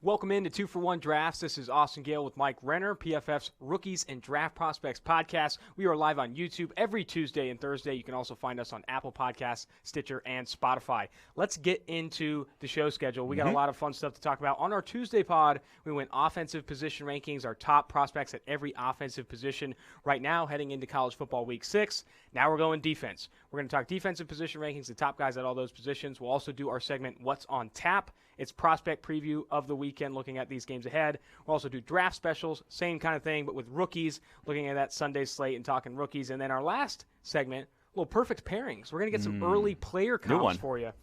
Welcome into 2-for-1 Drafts. This is Austin Gayle with Mike Renner, PFF's Rookies and Draft Prospects podcast. We are live on YouTube every Tuesday and Thursday. You can also find us on Apple Podcasts, Stitcher, and Spotify. Let's get into the show schedule. We got a lot of fun stuff to talk about. On our Tuesday pod, we went offensive position rankings, our top prospects at every offensive position right now heading into college football week 6. Now we're going defense. We're going to talk defensive position rankings, the top guys at all those positions. We'll also do our segment, What's on Tap? It's prospect preview of the weekend, looking at these games ahead. We'll also do draft specials, same kind of thing, but with rookies, looking at that Sunday slate and talking rookies. And then our last segment, little perfect pairings. We're going to get some early player comps for you.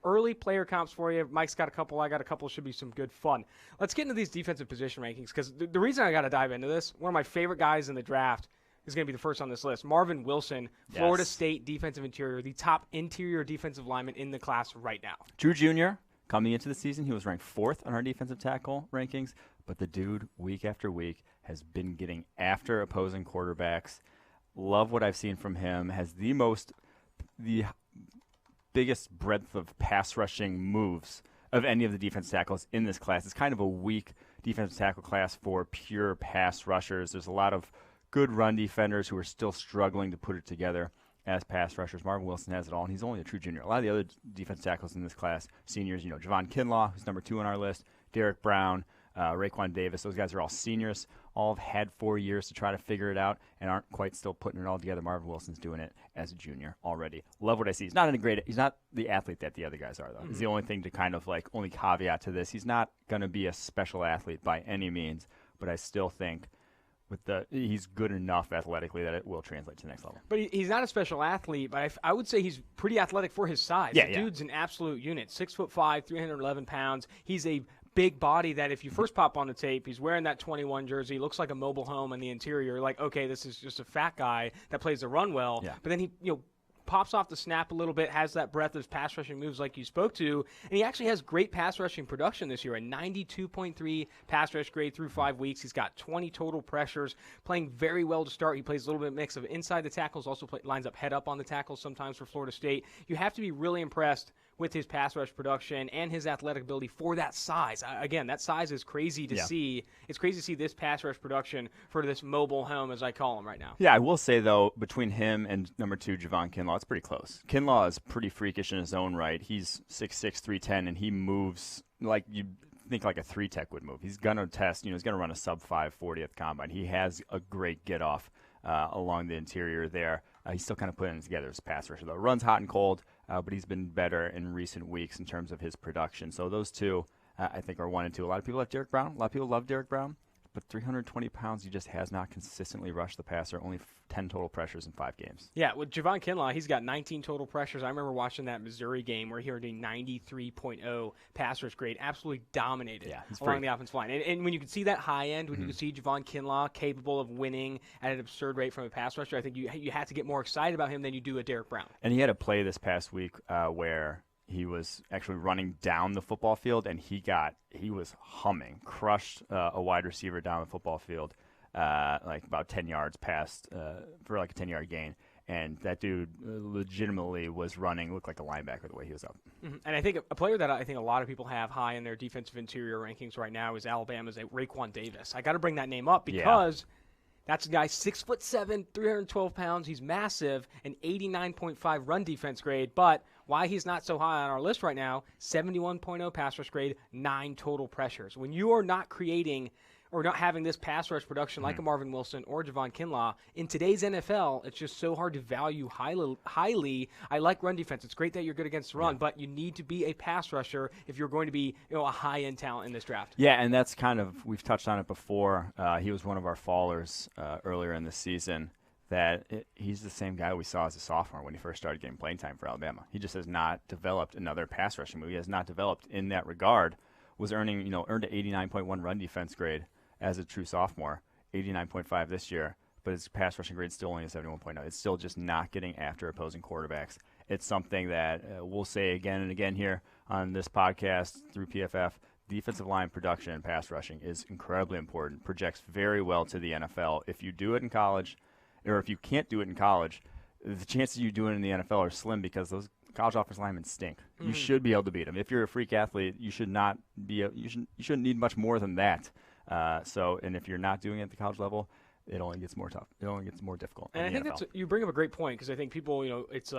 Early player comps for you. Mike's got a couple. I got a couple. Should be some good fun. Let's get into these defensive position rankings, because the reason I got to dive into this, one of my favorite guys in the draft is going to be the first on this list. Marvin Wilson, Florida State defensive interior, the top interior defensive lineman in the class right now. Drew Jr., coming into the season, he was ranked 4th on our defensive tackle rankings, but the dude, week after week, has been getting after opposing quarterbacks. Love what I've seen from him. Has the biggest breadth of pass rushing moves of any of the defensive tackles in this class. It's kind of a weak defensive tackle class for pure pass rushers. There's a lot of good run defenders who are still struggling to put it together as pass rushers. Marvin Wilson has it all, and he's only a true junior. A lot of the other defensive tackles in this class, seniors, Javon Kinlaw, who's number 2 on our list, Derek Brown, Raekwon Davis, those guys are all seniors, all have had 4 years to try to figure it out and aren't quite still putting it all together. Marvin Wilson's doing it as a junior already. Love what I see. He's not the athlete that the other guys are, though. It's the only thing to kind of only caveat to this. He's not going to be a special athlete by any means, but I still think he's good enough athletically that it will translate to the next level. But he's not a special athlete, but I would say he's pretty athletic for his size. The dude's an absolute unit. 6'5", 311 pounds. He's a big body that if you first pop on the tape, he's wearing that 21 jersey, looks like a mobile home in the interior. You're like, okay, this is just a fat guy that plays the run well. Yeah. But then he, pops off the snap a little bit, has that breadth of pass rushing moves like you spoke to, and he actually has great pass rushing production this year, a 92.3 pass rush grade through 5 weeks. He's got 20 total pressures, playing very well to start. He plays a little bit mix of inside the tackles, also lines up head up on the tackles sometimes for Florida State. You have to be really impressed with his pass rush production and his athletic ability for that size. Again, that size is crazy to see. It's crazy to see this pass rush production for this mobile home, as I call him right now. Yeah, I will say, though, between him and number 2, Javon Kinlaw, it's pretty close. Kinlaw is pretty freakish in his own right. He's 6'6", 310, and he moves like you think like a 3-tech would move. He's going to test, he's going to run a sub-5 40th combine. He has a great get-off along the interior there. He's still kind of putting it together as a pass rusher, though. Runs hot and cold, but he's been better in recent weeks in terms of his production. So those two, I think, are 1 and 2. A lot of people have Derek Brown. A lot of people love Derek Brown. But 320 pounds, he just has not consistently rushed the passer, only 10 total pressures in 5 games. Yeah, with Javon Kinlaw, he's got 19 total pressures. I remember watching that Missouri game where he earned a 93.0 pass rush grade, absolutely dominated along the offensive line. And when you can see that high end, when you can see Javon Kinlaw capable of winning at an absurd rate from a pass rusher, I think you have to get more excited about him than you do a Derek Brown. And he had a play this past week where he was actually running down the football field, and he was humming, crushed a wide receiver down the football field, like about 10 yards past for like a 10-yard gain. And that dude legitimately was running, looked like a linebacker the way he was up. Mm-hmm. And I think a player that I think a lot of people have high in their defensive interior rankings right now is Alabama's Raekwon Davis. I got to bring that name up because that's a guy 6'7", 312 pounds. He's massive, an 89.5 run defense grade. But why he's not so high on our list right now, 71.0 pass rush grade, 9 total pressures. When you are not creating or not having this pass rush production like a Marvin Wilson or Javon Kinlaw, in today's NFL, it's just so hard to value highly. I like run defense. It's great that you're good against the run, but you need to be a pass rusher if you're going to be a high-end talent in this draft. Yeah, and that's kind of, we've touched on it before. He was one of our fallers earlier in the season. He's the same guy we saw as a sophomore when he first started getting playing time for Alabama. He just has not developed another pass rushing move. He has not developed in that regard. Was earned an 89.1 run defense grade as a true sophomore, 89.5 this year, but his pass rushing grade is still only a 71.0. It's still just not getting after opposing quarterbacks. It's something that we'll say again and again here on this podcast through PFF. Defensive line production and pass rushing is incredibly important, projects very well to the NFL. If you do it in college, or if you can't do it in college, the chances you do it in the NFL are slim because those college offensive linemen stink. You should be able to beat them. If you're a freak athlete, you should not be. You shouldn't need much more than that. And if you're not doing it at the college level, it only gets more tough. It only gets more difficult. And I think you bring up a great point, because I think people, it's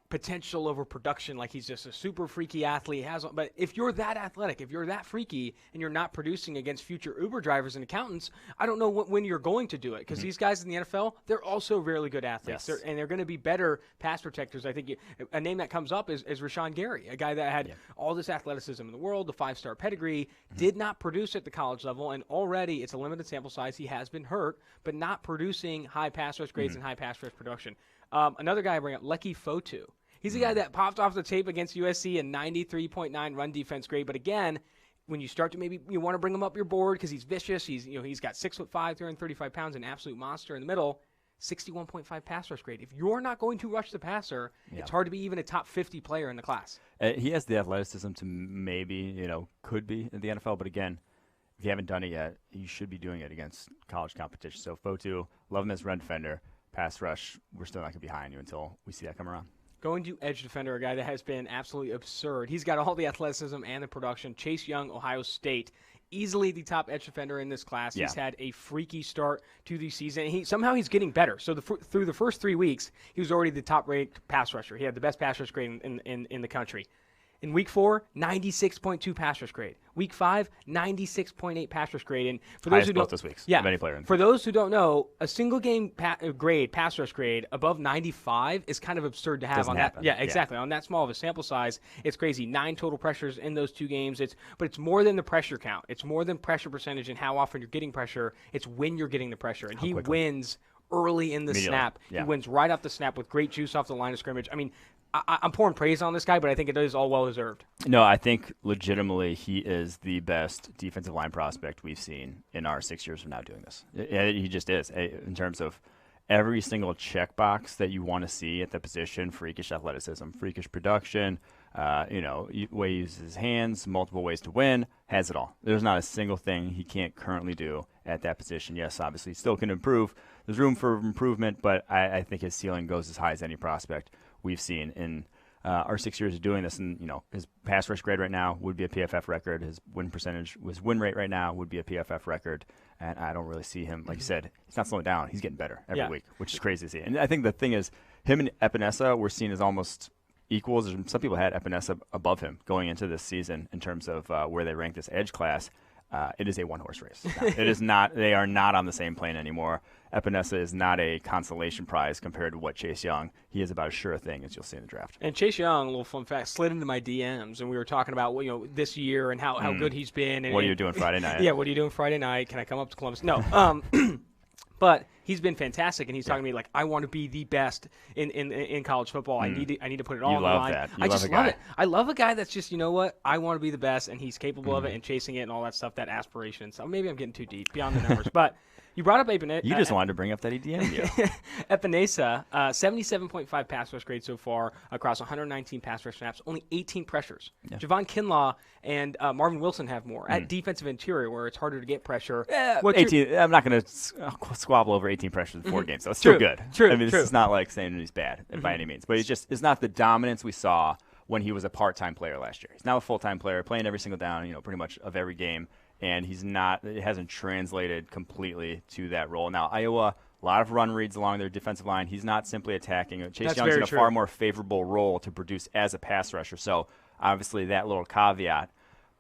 potential over production, like he's just a super freaky athlete. But if you're that athletic, if you're that freaky, and you're not producing against future Uber drivers and accountants, I don't know when you're going to do it, because these guys in the NFL, they're also really good athletes. Yes. They're going to be better pass protectors. I think a name that comes up is Rashawn Gary, a guy that had all this athleticism in the world, the 5-star pedigree, did not produce at the college level, and already it's a limited sample size. He has been hurt, but not producing high pass rush grades and high pass rush production. Another guy I bring up, Leki Fotu. He's a guy that popped off the tape against USC, a 93.9 run defense grade. But again, when you start to maybe you want to bring him up your board because he's vicious. He's got 6'5", 335 pounds, an absolute monster in the middle. 61.5 pass rush grade. If you're not going to rush the passer, it's hard to be even a top 50 player in the class. He has the athleticism to maybe could be in the NFL, but again, if you haven't done it yet, you should be doing it against college competition. So Fotu, love him as run defender. Pass rush, we're still not going to be high on you until we see that come around. Going to edge defender, a guy that has been absolutely absurd. He's got all the athleticism and the production. Chase Young, Ohio State, easily the top edge defender in this class. He's had a freaky start to the season. He's getting better. So through the first 3 weeks, he was already the top-ranked pass rusher. He had the best pass rush grade in the country. In week 4, 96.2 pass rush grade. Week 5, 96.8 pass rush grade. And for those who don't, both those weeks. Yeah. Of any player. For those who don't know, a single game pass rush grade above 95 is kind of absurd to have. Doesn't happen. Yeah, exactly. On that small of a sample size, it's crazy. 9 total pressures in those 2 games. But it's more than the pressure count. It's more than pressure percentage and how often you're getting pressure. It's when you're getting the pressure. And he wins early in the snap. Yeah. He wins right off the snap with great juice off the line of scrimmage. I mean, I'm pouring praise on this guy, but I think it is all well-deserved. No, I think legitimately he is the best defensive line prospect we've seen in our 6 years of now doing this. He just is, in terms of every single checkbox that you want to see at the position: freakish athleticism, freakish production, way he uses his hands, multiple ways to win, has it all. There's not a single thing he can't currently do at that position. Yes, obviously, he still can improve. There's room for improvement, but I think his ceiling goes as high as any prospect we've seen in our 6 years of doing this. And his pass rush grade right now would be a PFF record. His win rate right now would be a PFF record. And I don't really see him, like you said, he's not slowing down. He's getting better every week, which is crazy to see. And I think the thing is, him and Epinesa were seen as almost equals. Some people had Epinesa above him going into this season in terms of where they rank this edge class. It is a one-horse race. It is not. They are not on the same plane anymore. Epinesa is not a consolation prize compared to what Chase Young. He is about as sure a thing as you'll see in the draft. And Chase Young, a little fun fact, slid into my DMs, and we were talking about this year and how good he's been. And, what are you doing Friday night? Yeah, what are you doing Friday night? Can I come up to Columbus? No. But he's been fantastic, and he's talking to me like, I want to be the best in college football. I need to put it all on the line. I just love it. I love a guy that's just, you know what, I want to be the best, and he's capable of it and chasing it and all that stuff, that aspiration. So maybe I'm getting too deep beyond the numbers, but. You brought up Epinesa. You just wanted to bring up that he DM'd you. Epinesa, 77.5 pass rush grade so far across 119 pass rush snaps, only 18 pressures. Yeah. Javon Kinlaw and Marvin Wilson have more at defensive interior, where it's harder to get pressure. 18. I'm not going to squabble over 18 pressures in 4 games, so it's still good. True. I mean, this is not like saying he's bad by any means, but it's not the dominance we saw when he was a part-time player last year. He's now a full-time player, playing every single down, pretty much of every game. And it hasn't translated completely to that role. Now, Iowa, a lot of run reads along their defensive line. He's not simply attacking. Chase Young's in a far more favorable role to produce as a pass rusher. So, obviously, that little caveat.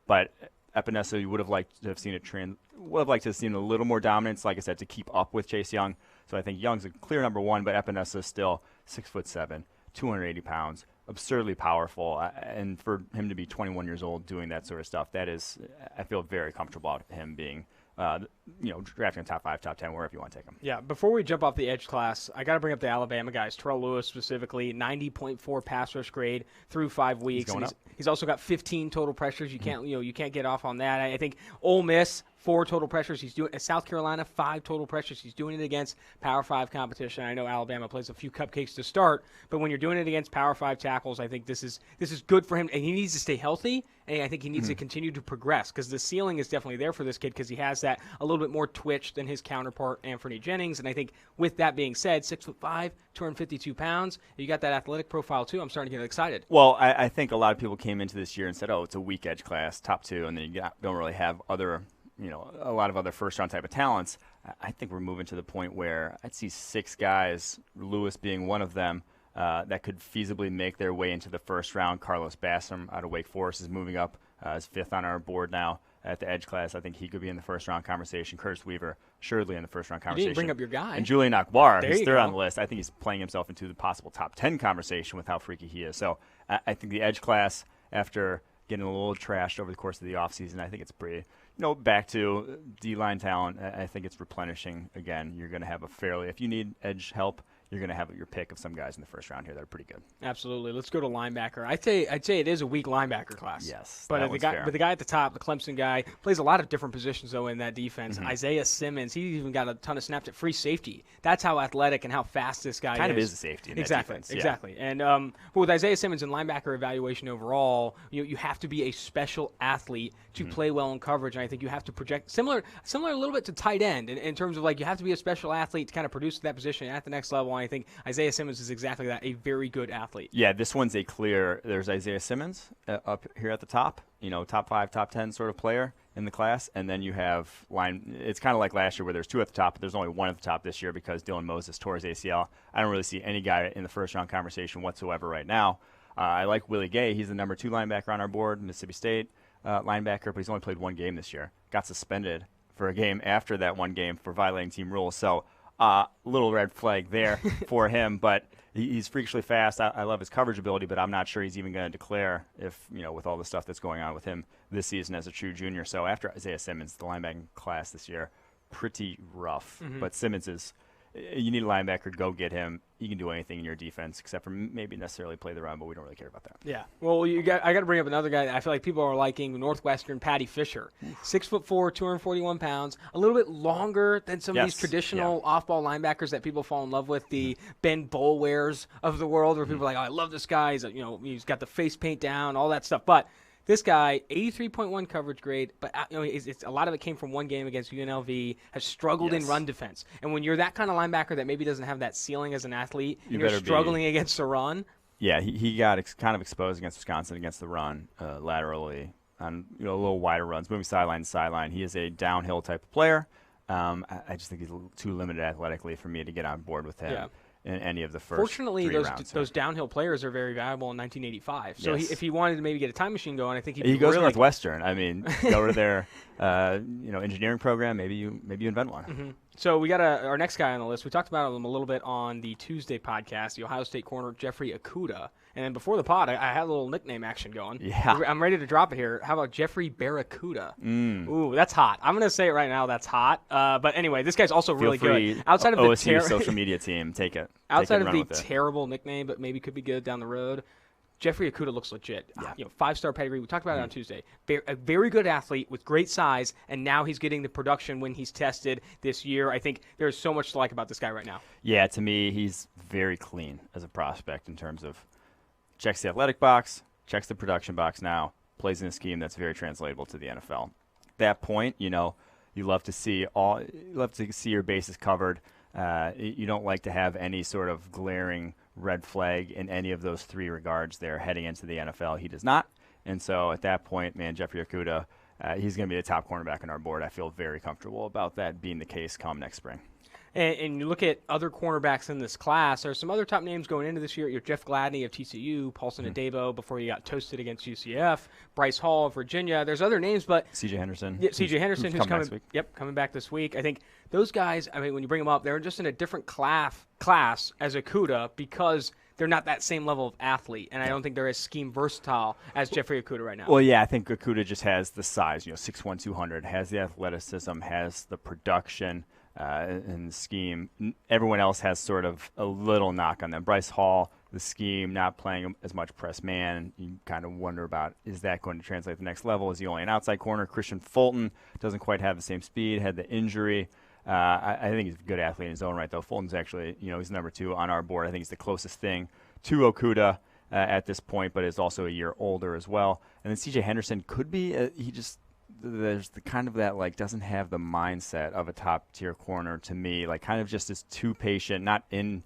But Epinesa, you would have liked to have seen a little more dominance, like I said, to keep up with Chase Young. So I think Young's a clear number 1, but Epinesa is still 6'7", 280 pounds. Absurdly powerful, and for him to be 21 years old doing that sort of stuff, that is, I feel very comfortable about him being, drafting top 5, top 10, wherever you want to take him. Yeah, before we jump off the edge class, I got to bring up the Alabama guys. Terrell Lewis specifically, 90.4 pass rush grade through 5 weeks. He's also got 15 total pressures. You can't get off on that. I think Ole Miss, 4 total pressures. He's doing at South Carolina, 5 total pressures. He's doing it against Power 5 competition. I know Alabama plays a few cupcakes to start, but when you're doing it against Power 5 tackles, I think this is good for him, and he needs to stay healthy, and I think he needs to continue to progress because the ceiling is definitely there for this kid because he has that a little bit more twitch than his counterpart, Anthony Jennings, and I think with that being said, 6'5", 252 pounds, you got that athletic profile too. I'm starting to get excited. Well, I think a lot of people came into this year and said, oh, it's a weak edge class, top 2, and then don't really have a lot of other first-round type of talents. I think we're moving to the point where I'd see 6 guys, Lewis being one of them, that could feasibly make their way into the first round. Carlos Bassam out of Wake Forest is moving up as 5th on our board now at the edge class. I think he could be in the first-round conversation. Curtis Weaver, surely in the first-round conversation. You didn't bring up your guy. And Julian Akbar, who's 3rd on the list. I think he's playing himself into the possible top 10 conversation with how freaky he is. So I think the edge class, after getting a little trashed over the course of the offseason, I think it's pretty – back to D-line talent, I think it's replenishing again. You're going to have if you need edge help, you're going to have your pick of some guys in the first round here that are pretty good. Absolutely. Let's go to linebacker. I'd say it is a weak linebacker class. Yes, but the guy at the top, the Clemson guy, plays a lot of different positions though in that defense. Isaiah Simmons, he even got a ton of snaps at free safety. That's how athletic and how fast this guy kind of is a safety in that defense. Exactly. And but with Isaiah Simmons in linebacker evaluation overall, you have to be a special athlete to play well in coverage, and I think you have to project similar a little bit to tight end in terms of you have to be a special athlete to kind of produce that position at the next level. And I think Isaiah Simmons is exactly that, a very good athlete. Yeah, this one's there's Isaiah Simmons up here at the top, top 5, top 10 sort of player in the class, and then you have it's kind of like last year where there's 2 at the top, but there's only 1 at the top this year because Dylan Moses tore his ACL. I don't really see any guy in the first round conversation whatsoever right now. I like Willie Gay. He's the number 2 linebacker on our board, Mississippi State linebacker, but he's only played 1 game this year. Got suspended for a game after that 1 game for violating team rules. So little red flag there for him, but he's freakishly fast. I love his coverage ability, but I'm not sure he's even going to declare with all the stuff that's going on with him this season as a true junior. So after Isaiah Simmons, the linebacking class this year, pretty rough. But Simmons you need a linebacker, go get him. He can do anything in your defense except for maybe necessarily play the run, but we don't really care about that. Yeah. Well, I got to bring up another guy that I feel like people are liking, Northwestern Patty Fisher. 6'4", 241 pounds, a little bit longer than some of these traditional off-ball linebackers that people fall in love with, the Ben Boulwares of the world, where people are like, oh, I love this guy. He's got the face paint down, all that stuff. But this guy, 83.1 coverage grade, but it's a lot of it came from 1 game against UNLV, has struggled in run defense. And when you're that kind of linebacker that maybe doesn't have that ceiling as an athlete, and you're struggling against the run. Yeah, he got kind of exposed against Wisconsin against the run laterally on a little wider runs, moving sideline to sideline. He is a downhill type of player. I just think he's too limited athletically for me to get on board with him. Yeah. In any of the first Fortunately, 3 rounds. those downhill players are very valuable in 1985. So if he wanted to maybe get a time machine going, I think he goes to Northwestern. I mean, go to their engineering program. Maybe you invent one. So we got our next guy on the list. We talked about him a little bit on the Tuesday podcast, the Ohio State corner, Jeffrey Okudah. And then before the pod, I had a little nickname action going. Yeah. I'm ready to drop it here. How about Jeffrey Barracuda? Ooh, that's hot. I'm going to say it right now. That's hot. But anyway, this guy's also really good. Outside of OSU social media team, take it. Outside of the terrible nickname, but maybe could be good down the road, Jeffrey Okudah looks legit. Yeah. 5-star pedigree. We talked about it on Tuesday. A very good athlete with great size, and now he's getting the production when he's tested this year. I think there's so much to like about this guy right now. Yeah, to me, he's very clean as a prospect in terms of checks the athletic box, checks the production box now, plays in a scheme that's very translatable to the NFL. At that point, you love to see your bases covered. You don't like to have any sort of glaring red flag in any of those 3 regards there heading into the NFL. He does not. And so at that point, man, Jeffrey Okudah, he's going to be the top cornerback on our board. I feel very comfortable about that being the case come next spring. And you look at other cornerbacks in this class, there's some other top names going into this year. You're Jeff Gladney of TCU, Paulson Adebo before he got toasted against UCF, Bryce Hall of Virginia. There's other names, but C.J. Henderson. Yeah, C.J. Henderson, who's coming back this week. I think those guys, when you bring them up, they're just in a different class as Okudah because they're not that same level of athlete, and I don't think they're as scheme versatile as Jeffrey Okudah right now. Well, yeah, I think Okudah just has the size, 6'1", 200, has the athleticism, has the production, and the scheme. Everyone else has sort of a little knock on them. Bryce Hall, the scheme, not playing as much press man. You kind of wonder about, is that going to translate to the next level? Is he only an outside corner? Christian Fulton doesn't quite have the same speed, had the injury. I think he's a good athlete in his own right, though. Fulton's actually, he's number 2 on our board. I think he's the closest thing to Okudah at this point, but is also a year older as well. And then C.J. Henderson could be, there's the kind of that, like, doesn't have the mindset of a top-tier corner to me. Like, kind of just is too patient, not in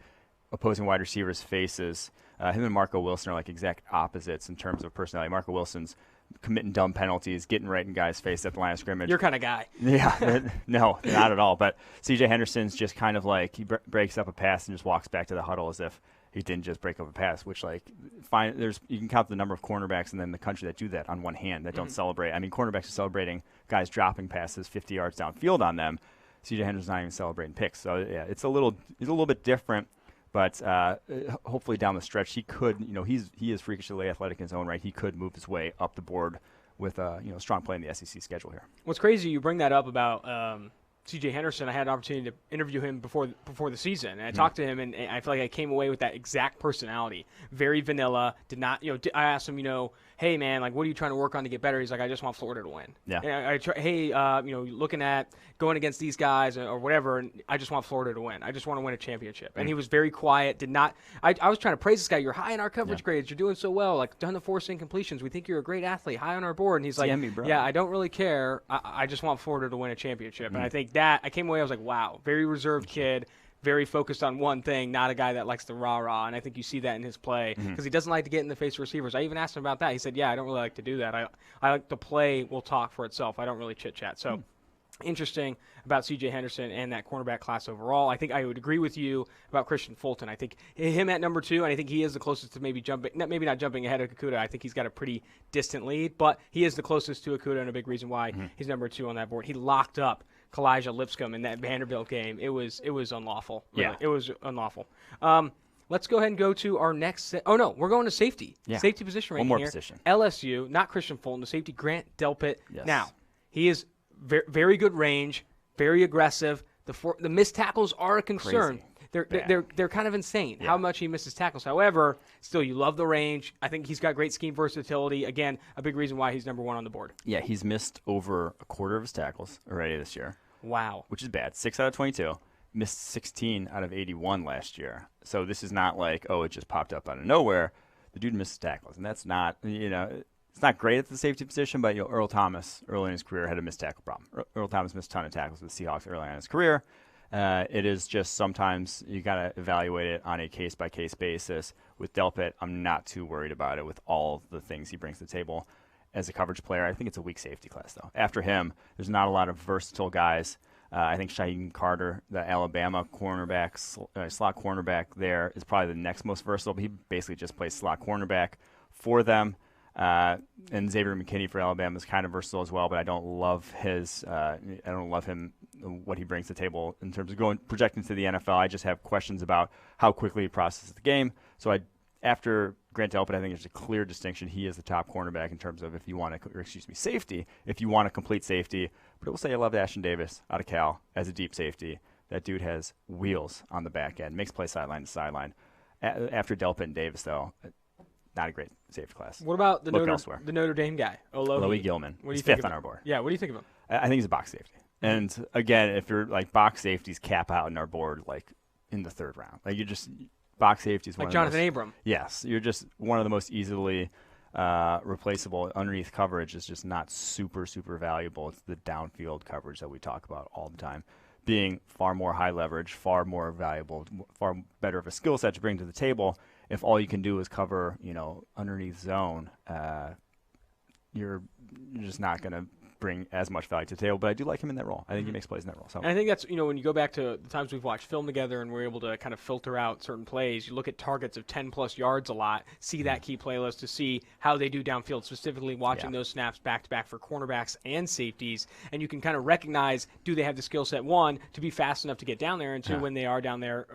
opposing wide receivers' faces. Him and Marco Wilson are like exact opposites in terms of personality. Marco Wilson's committing dumb penalties, getting right in guys' face at the line of scrimmage. Your kind of guy. Yeah, no, not at all. But C.J. Henderson's just kind of like he breaks up a pass and just walks back to the huddle as if he didn't just break up a pass, which you can count the number of cornerbacks in the country that do that on one hand, that don't celebrate. I mean, cornerbacks are celebrating guys dropping passes 50 yards downfield on them. C.J. Henderson's not even celebrating picks. So, yeah, it's a little bit different. But hopefully down the stretch, he could, he is freakishly athletic in his own right. He could move his way up the board with a strong play in the SEC schedule here. What's crazy, you bring that up about C.J. Henderson. I had an opportunity to interview him before the season, and I talked to him, and I feel like I came away with that exact personality. Very vanilla. Did not, I asked him, hey man, like, what are you trying to work on to get better? He's like, I just want Florida to win. Yeah. And looking at going against these guys or whatever, and I just want Florida to win. I just want to win a championship. And he was very quiet. Did not. I was trying to praise this guy. You're high in our coverage grades. You're doing so well. Like, done the forced incompletions. We think you're a great athlete. High on our board. And he's like, yeah, I don't really care. I just want Florida to win a championship. And I think that I came away. I was like, wow, very reserved kid. Very focused on one thing, not a guy that likes to rah-rah, and I think you see that in his play because he doesn't like to get in the face of receivers. I even asked him about that. He said, yeah, I don't really like to do that. I like the play will talk for itself. I don't really chit-chat. So interesting about C.J. Henderson and that cornerback class overall. I think I would agree with you about Christian Fulton. I think him at number 2, and I think he is the closest to maybe not jumping ahead of Okudah. I think he's got a pretty distant lead, but he is the closest to Okudah, and a big reason why he's number 2 on that board. He locked up Kalijah Lipscomb in that Vanderbilt game. It was unlawful. Really. Yeah. It was unlawful. Let's go ahead and go to our next we're going to safety. Yeah. Safety position right here. One more position. LSU, not Christian Fulton, the safety, Grant Delpit. Yes. Now, he is very good range, very aggressive. The missed tackles are a concern. Crazy. They're kind of insane how much he misses tackles. However, still, you love the range. I think he's got great scheme versatility. Again, a big reason why he's number 1 on the board. Yeah, he's missed over a quarter of his tackles already this year. Wow. Which is bad. 6 out of 22. Missed 16 out of 81 last year. So this is not like, it just popped up out of nowhere. The dude misses tackles, and that's not, it's not great at the safety position, but Earl Thomas early in his career had a missed tackle problem. Earl Thomas missed a ton of tackles with the Seahawks early on in his career. It is just sometimes you got to evaluate it on a case-by-case basis. With Delpit, I'm not too worried about it with all the things he brings to the table as a coverage player. I think it's a weak safety class, though. After him, there's not a lot of versatile guys. I think Shaheem Carter, the Alabama cornerback, slot cornerback there, is probably the next most versatile. But he basically just plays slot cornerback for them. And Xavier McKinney for Alabama is kind of versatile as well, but I don't love him, what he brings to the table in terms of projecting to the NFL. I just have questions about how quickly he processes the game. So after Grant Delpit, I think there's a clear distinction. He is the top cornerback in terms of safety, if you want a complete safety. But I will say I love Ashton Davis out of Cal as a deep safety. That dude has wheels on the back end, makes play sideline to sideline. After Delpit and Davis, though, not a great safety class. What about the Notre Dame guy, Alohi Gilman? What do you He's think 5th on our board. Yeah, what do you think of him? I think he's a box safety. And again, if you're like box safeties cap out in our board like in the 3rd round, like box safeties like Jonathan Abram. Yes, you're just one of the most easily replaceable. Underneath coverage is just not super valuable. It's the downfield coverage that we talk about all the time, being far more high leverage, far more valuable, far better of a skill set to bring to the table. If all you can do is cover, underneath zone, you're just not going to bring as much value to the table, but I do like him in that role. I think he makes plays in that role. So. And I think that's, when you go back to the times we've watched film together and we're able to kind of filter out certain plays, you look at targets of 10-plus yards a lot, see that key play list to see how they do downfield, specifically watching those snaps back-to-back for cornerbacks and safeties, and you can kind of recognize, do they have the skill set, 1, to be fast enough to get down there, and 2, when they are down there,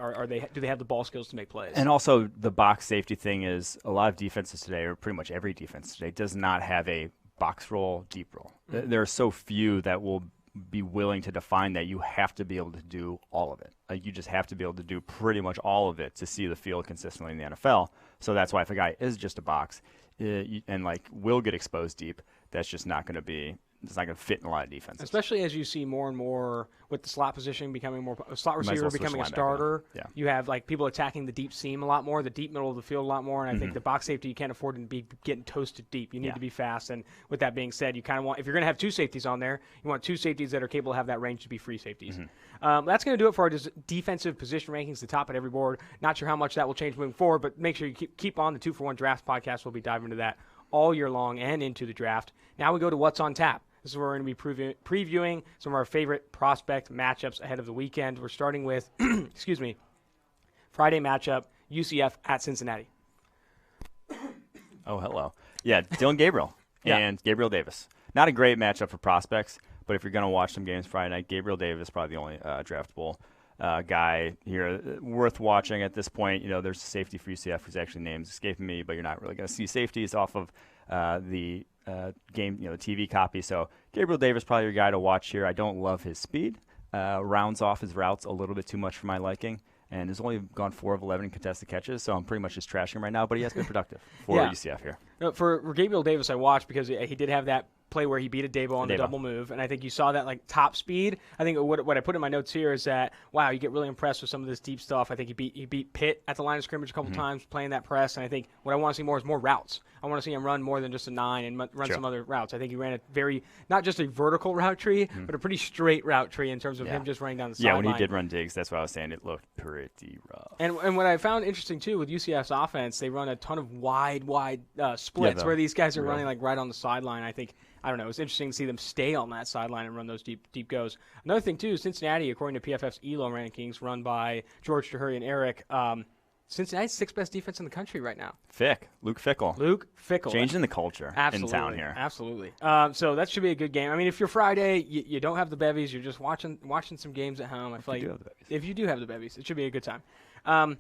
do they have the ball skills to make plays? And also the box safety thing is a lot of defenses today, or pretty much every defense today, does not have a box roll, deep roll. There are so few that will be willing to define that, you have to be able to do all of it. Like, you just have to be able to do pretty much all of it to see the field consistently in the NFL. So that's why if a guy is just a box and like will get exposed deep, that's just not going to be. It's not going to fit in a lot of defenses. Especially as you see more and more with the slot position becoming more, slot receiver becoming a starter. Yeah. You have like people attacking the deep seam a lot more, the deep middle of the field a lot more. And I think the box safety, you can't afford to be getting toasted deep. You need to be fast. And with that being said, you kind of want, if you're going to have two safeties on there, you want two safeties that are capable of have that range to be free safeties. That's going to do it for our defensive position rankings, the top at every board. Not sure how much that will change moving forward, but make sure you keep on the 2-for-1 Draft podcast. We'll be diving into that all year long and into the draft. Now we go to What's on Tap. This is where we're going to be previewing some of our favorite prospect matchups ahead of the weekend. We're starting with, Friday matchup, UCF at Cincinnati. Oh, hello. Yeah, Dylan Gabriel and Gabriel Davis. Not a great matchup for prospects, but if you're going to watch some games Friday night, Gabriel Davis is probably the only draftable guy here worth watching at this point. You know, there's a safety for UCF whose actually name's escaping me, but you're not really going to see safeties off of the game, the TV copy. So Gabriel Davis probably your guy to watch here. I don't love his speed. Rounds off his routes a little bit too much for my liking, and has only gone 4 of 11 contested catches, so I'm pretty much just trashing him right now, but he has been productive for UCF here. No, for Gabriel Davis, I watched because he did have that play where he beat a Dabo on the double move, and I think you saw that like top speed. I think what I put in my notes here is that, wow, you get really impressed with some of this deep stuff. I think he beat Pitt at the line of scrimmage a couple times playing that press, and I think what I want to see more is more routes. I want to see him run more than just a 9 and run some other routes. I think he ran a very, not just a vertical route tree, but a pretty straight route tree in terms of him just running down the sideline. Yeah, when he did run digs, that's what I was saying. It looked pretty rough. And what I found interesting, too, with UCF's offense, they run a ton of wide splits where these guys are running like right on the sideline. I don't know. It was interesting to see them stay on that sideline and run those deep goes. Another thing, too, Cincinnati, according to PFF's ELO rankings run by George Tahuri and Eric, Cincinnati's 6th best defense in the country right now. Luke Fickell. Changing the culture in town here. Absolutely. So that should be a good game. I mean, if you're Friday, you don't have the bevies, you're just watching some games at home. I feel like if you do have the bevies, it should be a good time. I was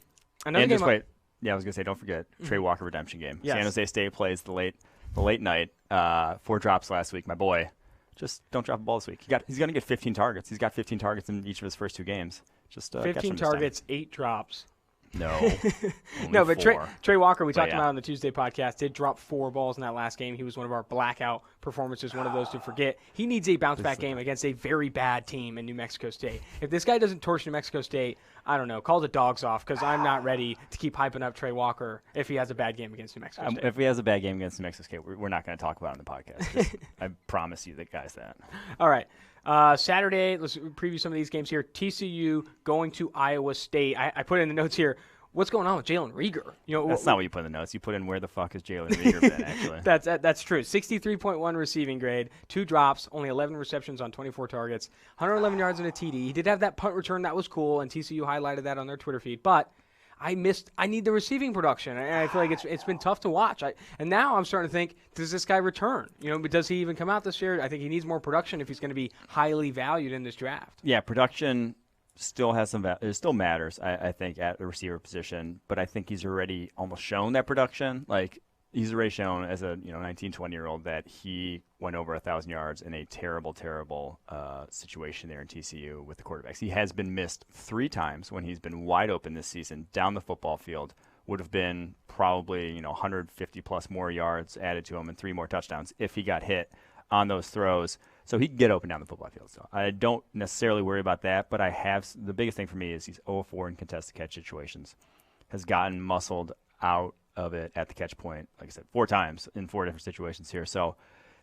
going to say, don't forget, Trey Walker redemption game. Yes. San Jose State plays the late night. 4 drops last week. My boy, just don't drop a ball this week. He's going to get 15 targets. He's got 15 targets in each of his first 2 games. Just 15 targets, 8 drops. No. No, but Trey Walker, we talked about on the Tuesday podcast, did drop 4 balls in that last game. He was one of our blackout performances, one of those to forget. He needs a bounce-back game against a very bad team in New Mexico State. If this guy doesn't torch New Mexico State, I don't know, call the dogs off, because I'm not ready to keep hyping up Trey Walker if he has a bad game against New Mexico State. If he has a bad game against New Mexico State, we're not going to talk about it on the podcast. I promise you guys that. All right. Saturday, let's preview some of these games here. TCU going to Iowa State. I put in the notes here, what's going on with Jalen Reagor? That's not what you put in the notes. You put in where the fuck is Jalen Reagor been, actually. That's true. 63.1 receiving grade, 2 drops, only 11 receptions on 24 targets, 111 yards and a TD. He did have that punt return. That was cool, and TCU highlighted that on their Twitter feed. But I need the receiving production, and I feel like it's been tough to watch. And now I'm starting to think, does this guy return? But does he even come out this year? I think he needs more production if he's going to be highly valued in this draft. Yeah, production still has some it still matters, I think, at the receiver position, but I think he's already almost shown that production. Like, he's already shown as a 19, 20-year-old that he went over 1,000 yards in a terrible situation there in TCU with the quarterbacks. He has been missed 3 times when he's been wide open this season down the football field. Would have been probably 150 plus more yards added to him and 3 more touchdowns if he got hit on those throws. So he can get open down the football field. So I don't necessarily worry about that, but the biggest thing for me is he's 0-4 in contested catch situations. Has gotten muscled out of it at the catch point, like I said, 4 times in 4 different situations here. So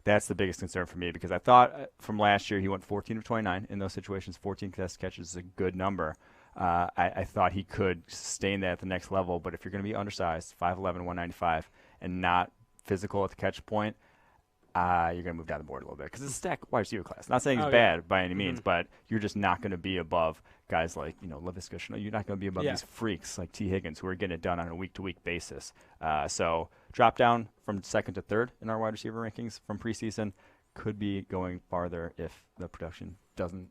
that's the biggest concern for me, because I thought from last year he went 14 of 29 in those situations. 14 contested catches is a good number. I thought he could sustain that at the next level, but if you're going to be undersized, 5'11", 195, and not physical at the catch point, you're going to move down the board a little bit, because it's a stacked wide receiver class. Not saying it's bad by any means, but you're just not going to be above guys like Laviska Shenault. You're not going to be above these freaks like T. Higgins who are getting it done on a week-to-week basis. So drop down from 2nd to 3rd in our wide receiver rankings from preseason. Could be going farther if the production doesn't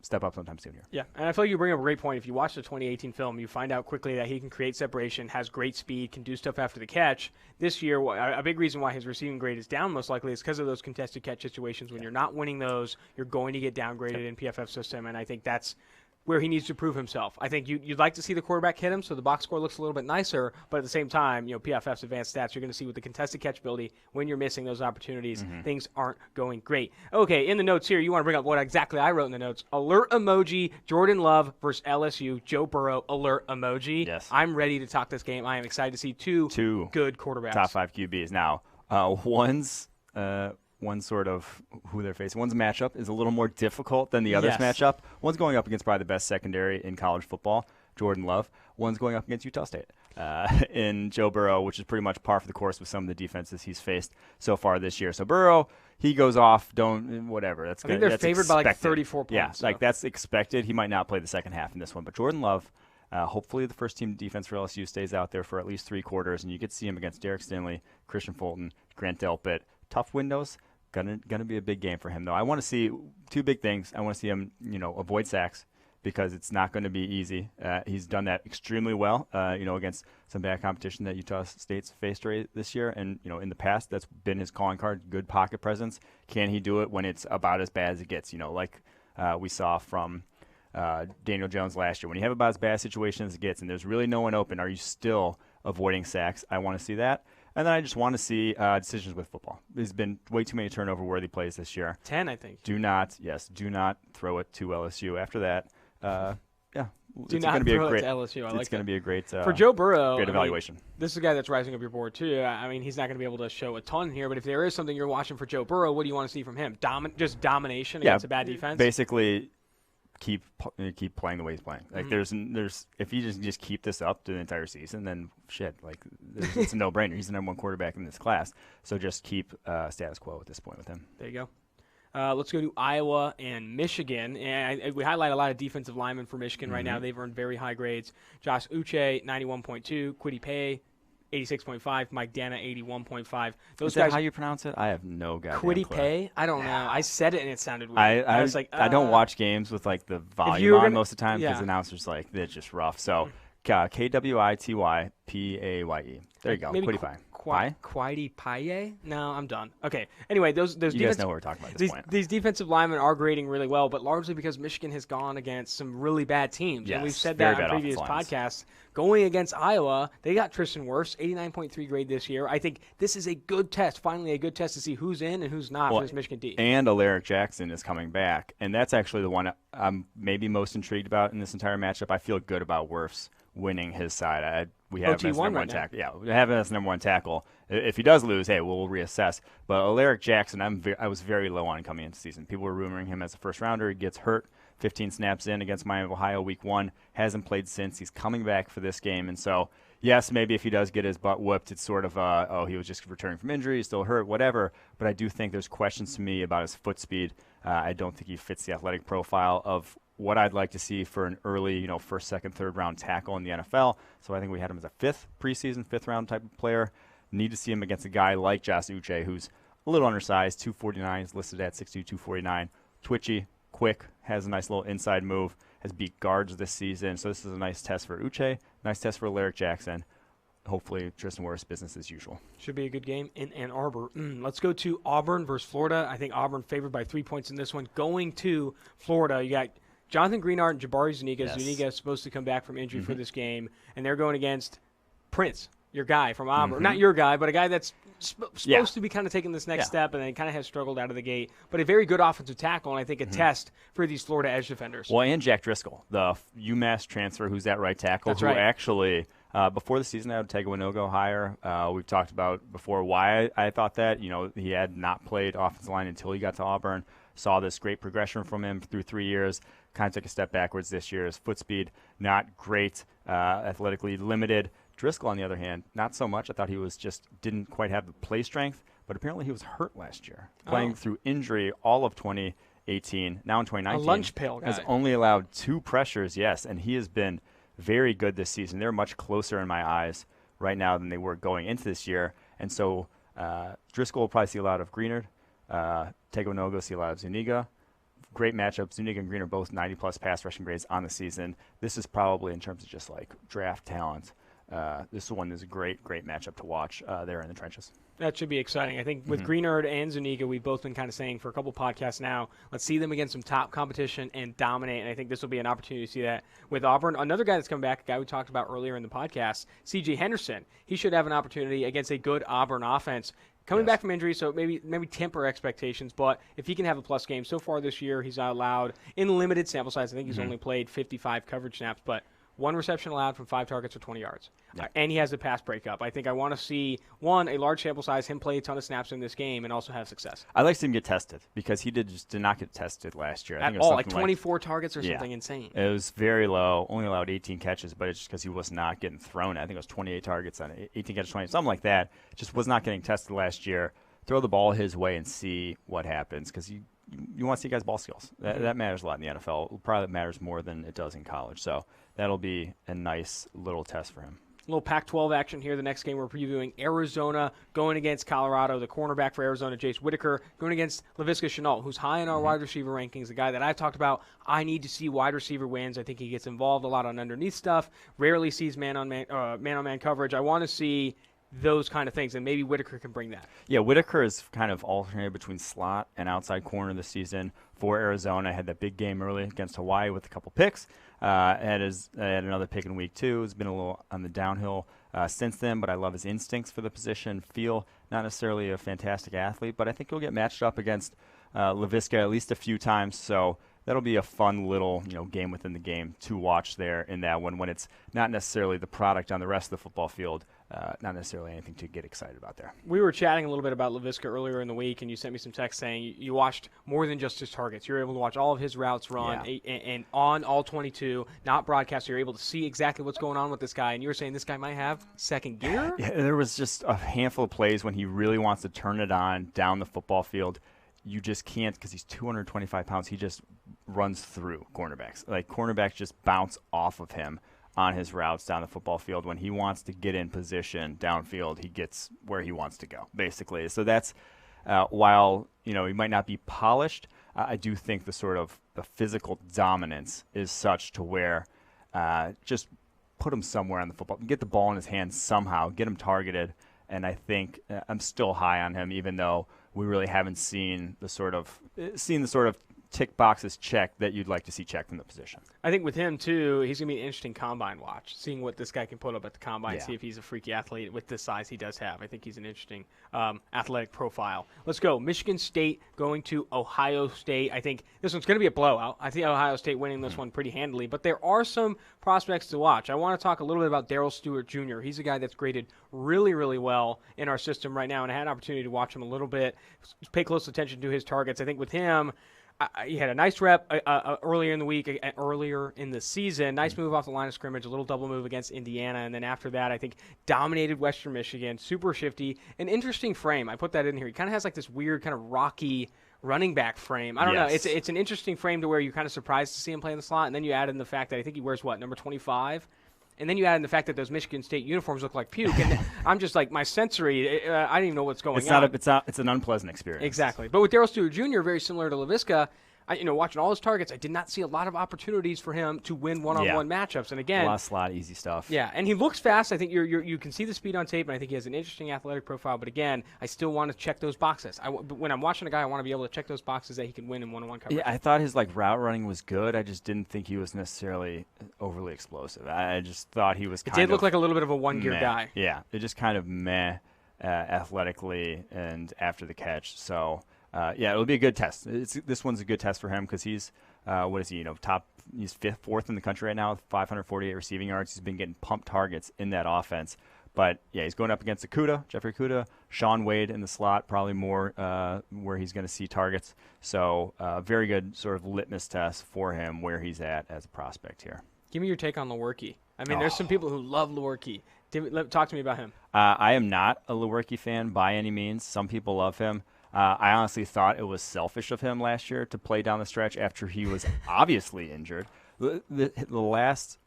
step up sometime soon here. Yeah, and I feel like you bring up a great point. If you watch the 2018 film, you find out quickly that he can create separation, has great speed, can do stuff after the catch. This year, a big reason why his receiving grade is down most likely is because of those contested catch situations. When you're not winning those, you're going to get downgraded in PFF system, and I think that's where he needs to prove himself. I think you'd like to see the quarterback hit him so the box score looks a little bit nicer, but at the same time, PFF's advanced stats, you're going to see with the contested catch ability, when you're missing those opportunities, things aren't going great. Okay, in the notes here, you want to bring up what exactly I wrote in the notes. Alert emoji, Jordan Love versus LSU, Joe Burrow, alert emoji. Yes. I'm ready to talk this game. I am excited to see two good quarterbacks. Top 5 QBs. Now, one sort of who they're facing. One's matchup is a little more difficult than the other's matchup. One's going up against probably the best secondary in college football, Jordan Love. One's going up against Utah State in Joe Burrow, which is pretty much par for the course with some of the defenses he's faced so far this year. So Burrow, he goes off, whatever. I think they're favored expected. by like 34 points. Yeah, so. like that's expected. He might not play the second half in this one. But Jordan Love, hopefully the first team defense for LSU stays out there for at least 3 quarters, and you get to see him against Derek Stingley, Christian Fulton, Grant Delpit. Tough windows. Gonna be a big game for him, though. I want to see 2 big things. I want to see him, avoid sacks because it's not going to be easy. He's done that extremely well, against some bad competition that Utah State's faced this year. And, in the past, that's been his calling card, good pocket presence. Can he do it when it's about as bad as it gets? Like we saw from Daniel Jones last year. When you have about as bad a situation as it gets and there's really no one open, are you still avoiding sacks? I want to see that. And then I just want to see decisions with football. There's been way too many turnover-worthy plays this year. 10, I think. Do not throw it to LSU. After that, do not throw it to LSU. It's going to be a great for Joe Burrow. Great evaluation. This is a guy that's rising up your board too. I mean, he's not going to be able to show a ton here, but if there is something you're watching for Joe Burrow, what do you want to see from him? Just domination against a bad defense. Basically, keep playing the way he's playing. Like there's if you just keep this up to the entire season, then shit, like it's a no-brainer. He's the number 1 quarterback in this class. So just keep status quo at this point with him. There you go. Let's go to Iowa and Michigan. And we highlight a lot of defensive linemen for Michigan right now. They've earned very high grades. Josh Uche, 91.2. Quiddy Pay, 86.5. Mike Dana, 81.5. Is that how you pronounce it? I have no goddamn clue. Quiddy Pay? I don't know. I said it and it sounded weird. I was like, I don't watch games with like the volume on most of the time because announcers like they're just rough. So Kwittypaye. There you go. Quiddy Pie. Quiddy Paye? No, I'm done. Okay. Anyway, those you guys know what we're talking about at this point. These defensive linemen are grading really well, but largely because Michigan has gone against some really bad teams. Yes, and we've said that on previous podcasts. Going against Iowa, they got Tristan Wirfs, 89.3 grade this year. I think this is a good test, finally a good test to see who's in and who's not for this Michigan D. And Alaric Jackson is coming back, and that's actually the one I'm maybe most intrigued about in this entire matchup. I feel good about Wirfs winning his side. We have him as number 1 tackle. Yeah, we have him as number 1 tackle. If he does lose, hey, we'll reassess. But Alaric Jackson, I was very low on coming into the season. People were rumoring him as a first-rounder. He gets hurt 15 snaps in against Miami of Ohio week 1. Hasn't played since. He's coming back for this game. And so, yes, maybe if he does get his butt whooped, it's sort of, he was just returning from injury, he's still hurt, whatever. But I do think there's questions to me about his foot speed. I don't think he fits the athletic profile of what I'd like to see for an early, first, second, third round tackle in the NFL. So I think we had him as a 5th preseason, 5th round type of player. Need to see him against a guy like Josh Uche, who's a little undersized, 249, is listed at 6'2", 249, twitchy, quick, has a nice little inside move, has beat guards this season. So this is a nice test for Uche, nice test for Alaric Jackson. Hopefully, Tristan Wirfs, business as usual. Should be a good game in Ann Arbor. Let's go to Auburn versus Florida. I think Auburn favored by 3 points in this one. Going to Florida, you got Jonathan Greenard and Jabari Zuniga. Yes. Zuniga is supposed to come back from injury for this game, and they're going against Prince, your guy from Auburn. Not your guy, but a guy that's supposed to be kind of taking this next step, and then kind of has struggled out of the gate. But a very good offensive tackle, and I think a test for these Florida edge defenders. Well, and Jack Driscoll, the UMass transfer, who's that right tackle, That's right. Actually before the season I had Tagovailoa hire. We've talked about before why I thought that. He had not played offensive line until he got to Auburn. Saw this great progression from him through 3 years. Kind of took a step backwards this year. His foot speed, not great, athletically limited. Driscoll, on the other hand, not so much. I thought he was didn't quite have the play strength, but apparently he was hurt last year, playing through injury all of 2018. Now in 2019, a lunch pail guy. Has only allowed 2 pressures, and he has been very good this season. They're much closer in my eyes right now than they were going into this year. And so Driscoll will probably see a lot of Greenard. Tagovailoa see a lot of Zuniga. great matchup. Zuniga and Green are both 90-plus pass rushing grades on the season. This is probably, in terms of just like draft talent, this one is a great matchup to watch there in the trenches. That should be exciting. I think with Greenard and Zuniga, we've both been kind of saying for a couple podcasts now, let's see them against some top competition and dominate. And I think this will be an opportunity to see that with Auburn. Another guy that's coming back, a guy we talked about earlier in the podcast, C.J. Henderson. He should have an opportunity against a good Auburn offense. Coming back from injury, so maybe temper expectations. But if he can have a plus game, so far this year he's allowed in limited sample size. I think he's only played 55 coverage snaps, but 1 reception allowed from 5 targets for 20 yards. And he has a pass breakup. I think I want to see, one, a large sample size, him play a ton of snaps in this game and also have success. I'd like to see him get tested because he did not get tested last year. I think At all, like 24 targets or something insane. It was very low, only allowed 18 catches, but it's just because he was not getting thrown. I think it was 28 targets on 18 catches, 20, something like that. Just was not getting tested last year. Throw the ball his way and see what happens because you want to see guys' ball skills. That matters a lot in the NFL. It probably matters more than it does in college. So that'll be a nice little test for him. A little Pac-12 action here. The next game we're previewing, Arizona going against Colorado. The cornerback for Arizona, Jace Whitaker, going against Laviska Shenault, who's high in our wide receiver rankings, a guy that I've talked about. I need to see wide receiver wins. I think he gets involved a lot on underneath stuff, rarely sees man-on-man coverage. I want to see those kind of things, and maybe Whitaker can bring that. Yeah, Whitaker is kind of alternated between slot and outside corner this season for Arizona. Had that big game early against Hawaii with a couple picks. Had another pick in week 2. Has been a little on the downhill since then, but I love his instincts for the position. Feel not necessarily a fantastic athlete, but I think he'll get matched up against Laviska at least a few times. So that'll be a fun little game within the game to watch there in that one when it's not necessarily the product on the rest of the football field. Not necessarily anything to get excited about there. We were chatting a little bit about Laviska earlier in the week, and you sent me some text saying you watched more than just his targets. You're able to watch all of his routes run and on all 22, not broadcast. You're able to see exactly what's going on with this guy, and you were saying this guy might have second gear? Yeah, there was just a handful of plays when he really wants to turn it on down the football field. You just can't because he's 225 pounds. He just runs through cornerbacks. Like, cornerbacks just bounce off of him on his routes down the football field. When he wants to get in position downfield, he gets where he wants to go, basically. So that's while he might not be polished, I do think the physical dominance is such to where just put him somewhere on the football, get the ball in his hands somehow, get him targeted. And I think I'm still high on him, even though we really haven't seen the sort of tick boxes checked that you'd like to see checked from the position. I think with him, too, he's going to be an interesting combine watch, seeing what this guy can put up at the combine, see if he's a freaky athlete with the size he does have. I think he's an interesting athletic profile. Let's go. Michigan State going to Ohio State. I think this one's going to be a blowout. I think Ohio State winning this one pretty handily, but there are some prospects to watch. I want to talk a little bit about Darrell Stewart Jr. He's a guy that's graded really, really well in our system right now, and I had an opportunity to watch him a little bit, pay close attention to his targets. I think with him, he had a nice rep earlier in the week, earlier in the season. Nice move off the line of scrimmage, a little double move against Indiana. And then after that, I think dominated Western Michigan, super shifty. An interesting frame. I put that in here. He kind of has like this weird kind of rocky running back frame. I don't know. It's an interesting frame to where you're kind of surprised to see him play in the slot. And then you add in the fact that I think he wears, number 25? And then you add in the fact that those Michigan State uniforms look like puke. And I'm just like, my sensory, I don't even know what's going on. It's an unpleasant experience. Exactly. But with Darrell Stewart Jr., very similar to Laviska, watching all his targets, I did not see a lot of opportunities for him to win one-on-one matchups. And again, a lot of slot, easy stuff. Yeah, and he looks fast. I think you can see the speed on tape, and I think he has an interesting athletic profile. But again, I still want to check those boxes. When I'm watching a guy, I want to be able to check those boxes that he can win in one-on-one coverage. Yeah, I thought his route running was good. I just didn't think he was necessarily overly explosive. I just thought he was It did look like a little bit of a one-gear guy. Yeah, it just kind of athletically and after the catch. So. It'll be a good test. This one's a good test for him because he's, top, he's fourth in the country right now with 548 receiving yards. He's been getting pumped targets in that offense. But, he's going up against Jeffrey Okudah, Sean Wade in the slot, probably more where he's going to see targets. So, very good sort of litmus test for him where he's at as a prospect here. Give me your take on Lewerke. I mean, there's some people who love Lewerke. Talk to me about him. I am not a Lewerke fan by any means. Some people love him. I honestly thought it was selfish of him last year to play down the stretch after he was obviously injured.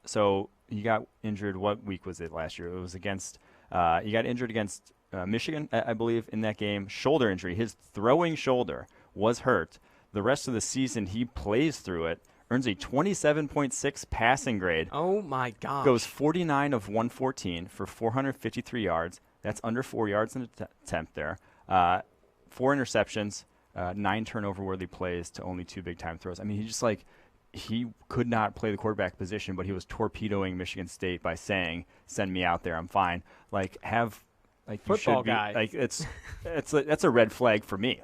So he got injured. What week was it last year? It was against. He got injured against Michigan, I believe, in that game. Shoulder injury. His throwing shoulder was hurt. The rest of the season, he plays through it, earns a 27.6 passing grade. Oh, my gosh. Goes 49 of 114 for 453 yards. That's under 4 yards an attempt there. 4 interceptions, 9 turnover-worthy plays to only 2 big-time throws. I mean, he could not play the quarterback position, but he was torpedoing Michigan State by saying, "Send me out there, I'm fine." Football guy. That's a red flag for me.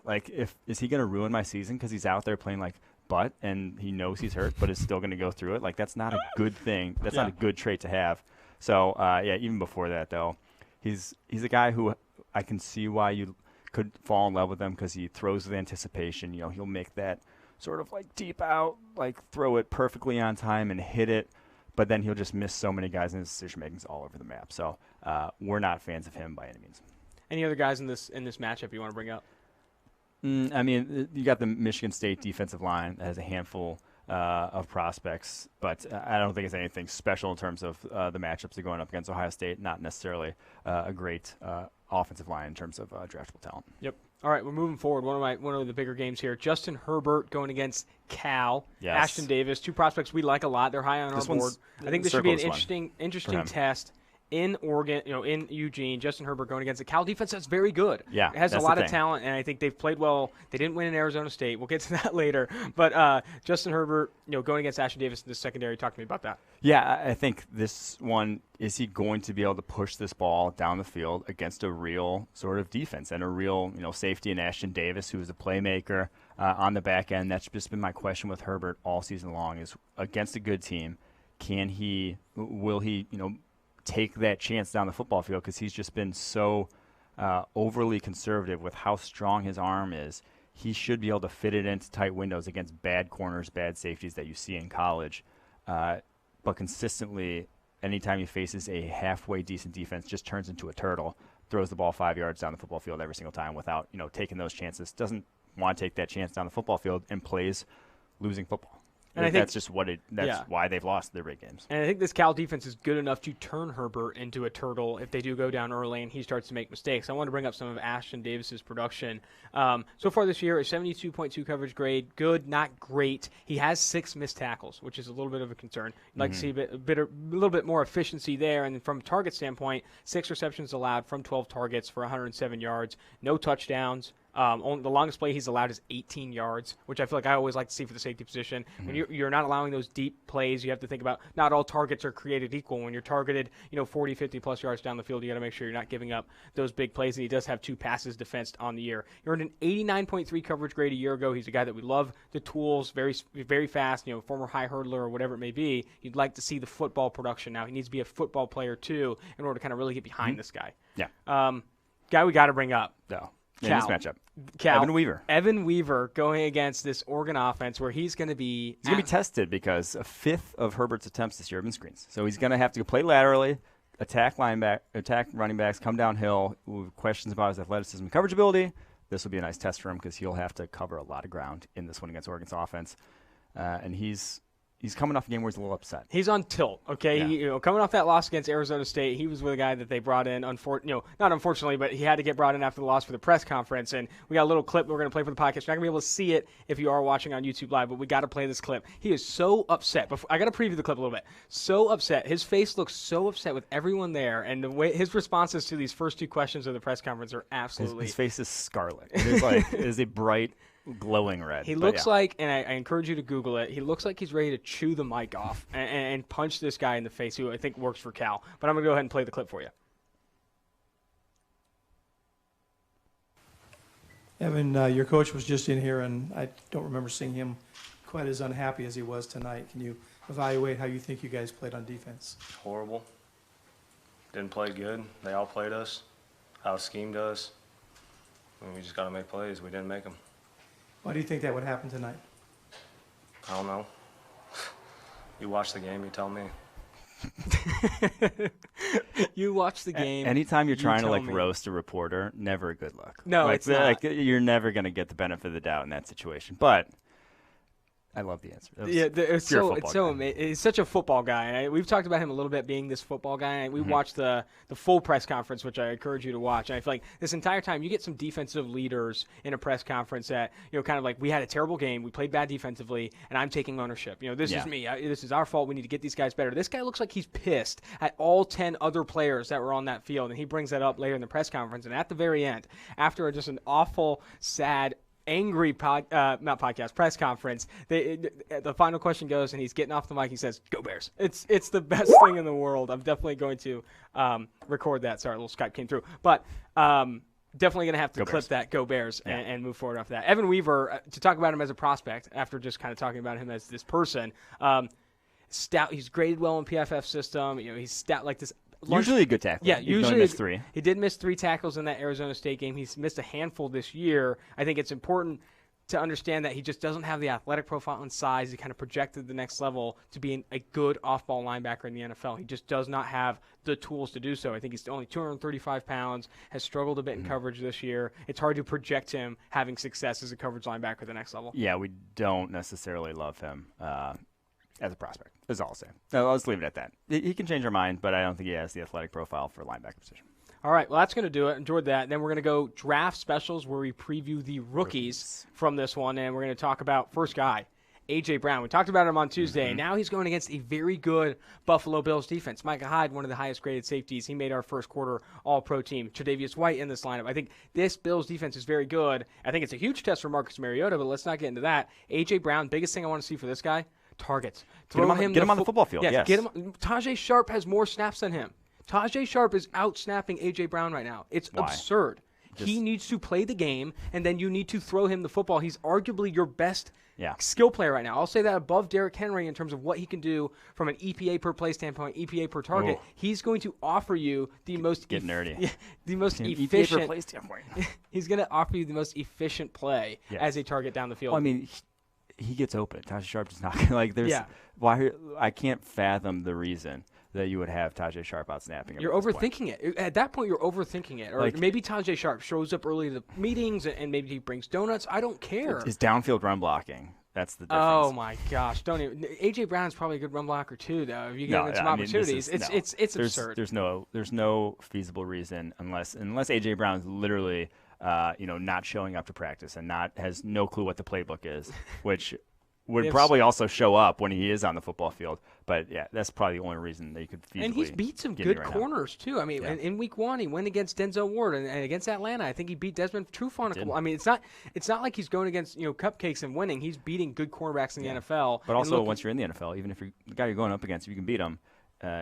Is he going to ruin my season because he's out there playing butt and he knows he's hurt, but is still going to go through it? That's not a good thing. That's not a good trait to have. So even before that though, he's a guy who I can see why you could fall in love with him because he throws with anticipation. He'll make that sort of deep out, throw it perfectly on time and hit it, but then he'll just miss so many guys, and his decision making's all over the map. So we're not fans of him by any means. Any other guys in this matchup you want to bring up? I mean, you got the Michigan State defensive line that has a handful of prospects, but I don't think it's anything special in terms of the matchups they're going up against Ohio State. Not necessarily a great offensive line in terms of draftable talent. Yep. All right, we're moving forward. One of the bigger games here. Justin Herbert going against Cal. Yes. Ashton Davis, 2 prospects we like a lot. They're high on our board. I think this should be an interesting test in Oregon, in Eugene. Justin Herbert going against a Cal defense that's very good. Yeah, it has a lot of talent, and I think they've played well. They didn't win in Arizona State. We'll get to that later. But Justin Herbert, going against Ashton Davis in the secondary. Talk to me about that. Yeah, I think this one, is he going to be able to push this ball down the field against a real sort of defense and a real safety in Ashton Davis, who is a playmaker on the back end? That's just been my question with Herbert all season long, is against a good team, will he take that chance down the football field, because he's just been so overly conservative with how strong his arm is. He should be able to fit it into tight windows against bad corners, bad safeties that you see in college. But consistently, anytime he faces a halfway decent defense, just turns into a turtle, throws the ball 5 yards down the football field every single time without taking those chances. Doesn't want to take that chance down the football field and plays losing football. And I think that's just why they've lost their big games. And I think this Cal defense is good enough to turn Herbert into a turtle if they do go down early and he starts to make mistakes. I want to bring up some of Ashton Davis's production. So far this year, a 72.2 coverage grade. Good, not great. He has 6 missed tackles, which is a little bit of a concern. You'd like to see a little bit more efficiency there. And from a target standpoint, 6 receptions allowed from 12 targets for 107 yards. No touchdowns. The longest play he's allowed is 18 yards, which I feel like I always like to see for the safety position. When you're not allowing those deep plays, you have to think about not all targets are created equal. When you're targeted, 40, 50-plus yards down the field, you got to make sure you're not giving up those big plays. And he does have 2 passes defensed on the year. He earned an 89.3 coverage grade a year ago. He's a guy that we love, the tools, very, very fast, former high hurdler or whatever it may be. You'd like to see the football production. Now, he needs to be a football player, too, in order to kind of really get behind this guy. Yeah. Guy we got to bring up. No. In this matchup. Evan Weaver going against this Oregon offense where he's going to be tested because a fifth of Herbert's attempts this year have been screens. So he's going to have to play laterally, attack running backs, come downhill. Questions about his athleticism and coverage ability. This will be a nice test for him because he'll have to cover a lot of ground in this one against Oregon's offense. And he's coming off a game where he's a little upset. He's on tilt, okay? Yeah. Coming off that loss against Arizona State, he was with a guy that they brought in, not unfortunately, but he had to get brought in after the loss for the press conference. And we got a little clip we're going to play for the podcast. You're not going to be able to see it if you are watching on YouTube Live, but we got to play this clip. He is so upset. I got to preview the clip a little bit. So upset. His face looks so upset with everyone there, and the way his responses to these first 2 questions of the press conference are absolutely. His face is scarlet. It is a bright, glowing red. He looks like, and I encourage you to Google it, he looks like he's ready to chew the mic off and punch this guy in the face who I think works for Cal. But I'm going to go ahead and play the clip for you. Evan, your coach was just in here, and I don't remember seeing him quite as unhappy as he was tonight. Can you evaluate how you think you guys played on defense? Horrible. Didn't play good. They all played us, out-schemed us. We just got to make plays. We didn't make them. Why do you think that would happen tonight? I don't know. You watch the game, you tell me. You watch the game. Anytime you're trying to roast a reporter, never a good look. No, it's not. You're never going to get the benefit of the doubt in that situation. But I love the answer. It's so amazing. He's such a football guy. We've talked about him a little bit being this football guy. We watched the full press conference, which I encourage you to watch. And I feel like this entire time you get some defensive leaders in a press conference that, kind of like, we had a terrible game, we played bad defensively, and I'm taking ownership. This is me. This is our fault. We need to get these guys better. This guy looks like he's pissed at all 10 other players that were on that field, and he brings that up later in the press conference. And at the very end, after just an awful, sad, angry press conference, the final question goes, and he's getting off the mic. He says, "Go Bears!" It's the best thing in the world. I'm definitely going to record that. Sorry, a little Skype came through, but definitely going to have to clip that "Go Bears" and move forward off that. Evan Weaver, to talk about him as a prospect, after just kind of talking about him as this person, stout. He's graded well in PFF system. He's stout like this. Usually a good tackle. Yeah, usually missed 3. He did miss 3 tackles in that Arizona State game. He's missed a handful this year. I think it's important to understand that he just doesn't have the athletic profile and size. He kind of projected the next level to be a good off-ball linebacker in the NFL. He just does not have the tools to do so. I think he's only 235 pounds, has struggled a bit in coverage this year. It's hard to project him having success as a coverage linebacker at the next level. Yeah, we don't necessarily love him as a prospect. That's all I'll say. I'll just leave it at that. He can change our mind, but I don't think he has the athletic profile for a linebacker position. All right, well, that's going to do it. Enjoyed that. And then we're going to go draft specials where we preview the rookies from this one, and we're going to talk about first guy, A.J. Brown. We talked about him on Tuesday, and now he's going against a very good Buffalo Bills defense. Micah Hyde, one of the highest-graded safeties. He made our first quarter All-Pro team. Tre'Davious White in this lineup. I think this Bills defense is very good. I think it's a huge test for Marcus Mariota, but let's not get into that. A.J. Brown, biggest thing I want to see for this guy, targets. Get him on the football field, yes. Get him. Tajay Sharp has more snaps than him. Tajay Sharp is out-snapping A.J. Brown right now. It's absurd. He needs to play the game, and then you need to throw him the football. He's arguably your best skill player right now. I'll say that above Derrick Henry in terms of what he can do from an EPA per play standpoint, EPA per target. He's going to offer you the most the most efficient per play standpoint. He's going to offer you the most efficient play as a target down the field. Well, I mean, he gets open. Tajay Sharp is not like there's why I can't fathom the reason that you would have Tajay Sharp out snapping him. You're overthinking it. At that point, you're overthinking it. Or maybe Tajay Sharp shows up early to the meetings and maybe he brings donuts. I don't care. His downfield run blocking. That's the difference. Oh, my gosh. Don't even. A.J. Brown's probably a good run blocker, too, though. If you give him some opportunities. It's absurd. There's no feasible reason unless A.J. Brown's literally not showing up to practice and has no clue what the playbook is, which would probably also show up when he is on the football field. But, yeah, that's probably the only reason that you could feasibly. And he's beat some good corners, too. I mean, in week 1, he went against Denzel Ward, and against Atlanta, I think he beat Desmond Trufant. I mean, it's not like he's going against cupcakes and winning. He's beating good cornerbacks in the NFL. But also, once you're in the NFL, even if the guy you're going up against, if you can beat him,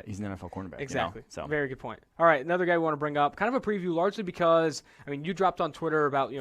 he's an NFL cornerback. Exactly. So very good point. All right, another guy we want to bring up, kind of a preview largely because, you dropped on Twitter about,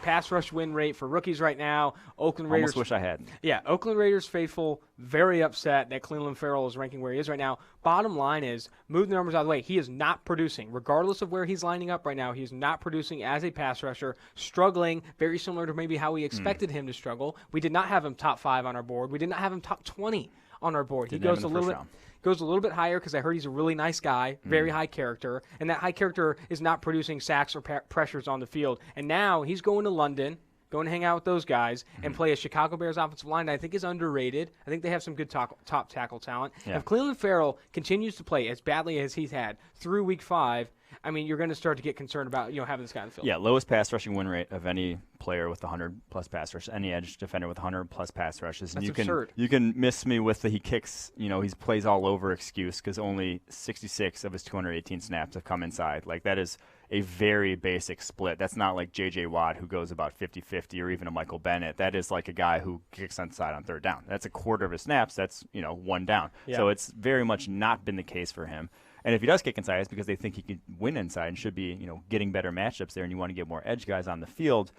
pass rush win rate for rookies right now. Oakland Raiders. Almost wish I had. Yeah, Oakland Raiders faithful, very upset that Clelin Ferrell is ranking where he is right now. Bottom line is, move the numbers out of the way. He is not producing. Regardless of where he's lining up right now, he is not producing as a pass rusher, struggling, very similar to maybe how we expected him to struggle. We did not have him top 5 on our board. We did not have him top 20 on our board. He goes a little bit higher because I heard he's a really nice guy, very high character, and that high character is not producing sacks or pressures on the field. And now he's going to London, going to hang out with those guys, and play a Chicago Bears offensive line that I think is underrated. I think they have some good top tackle talent. Yeah. If Clelin Ferrell continues to play as badly as he's had through week 5, you're going to start to get concerned about having this guy on the field. Yeah, lowest pass rushing win rate of any player with 100-plus pass rushes, any edge defender with 100-plus pass rushes. And That's absurd. You can miss me with the he kicks, he plays all over excuse because only 66 of his 218 snaps have come inside. Like, that is a very basic split. That's not like J.J. Watt who goes about 50-50 or even a Michael Bennett. That is like a guy who kicks inside on third down. That's a quarter of his snaps. That's, 1 down. Yeah. So it's very much not been the case for him. And if he does kick inside, it's because they think he can win inside and should be, getting better matchups there, and you want to get more edge guys on the field.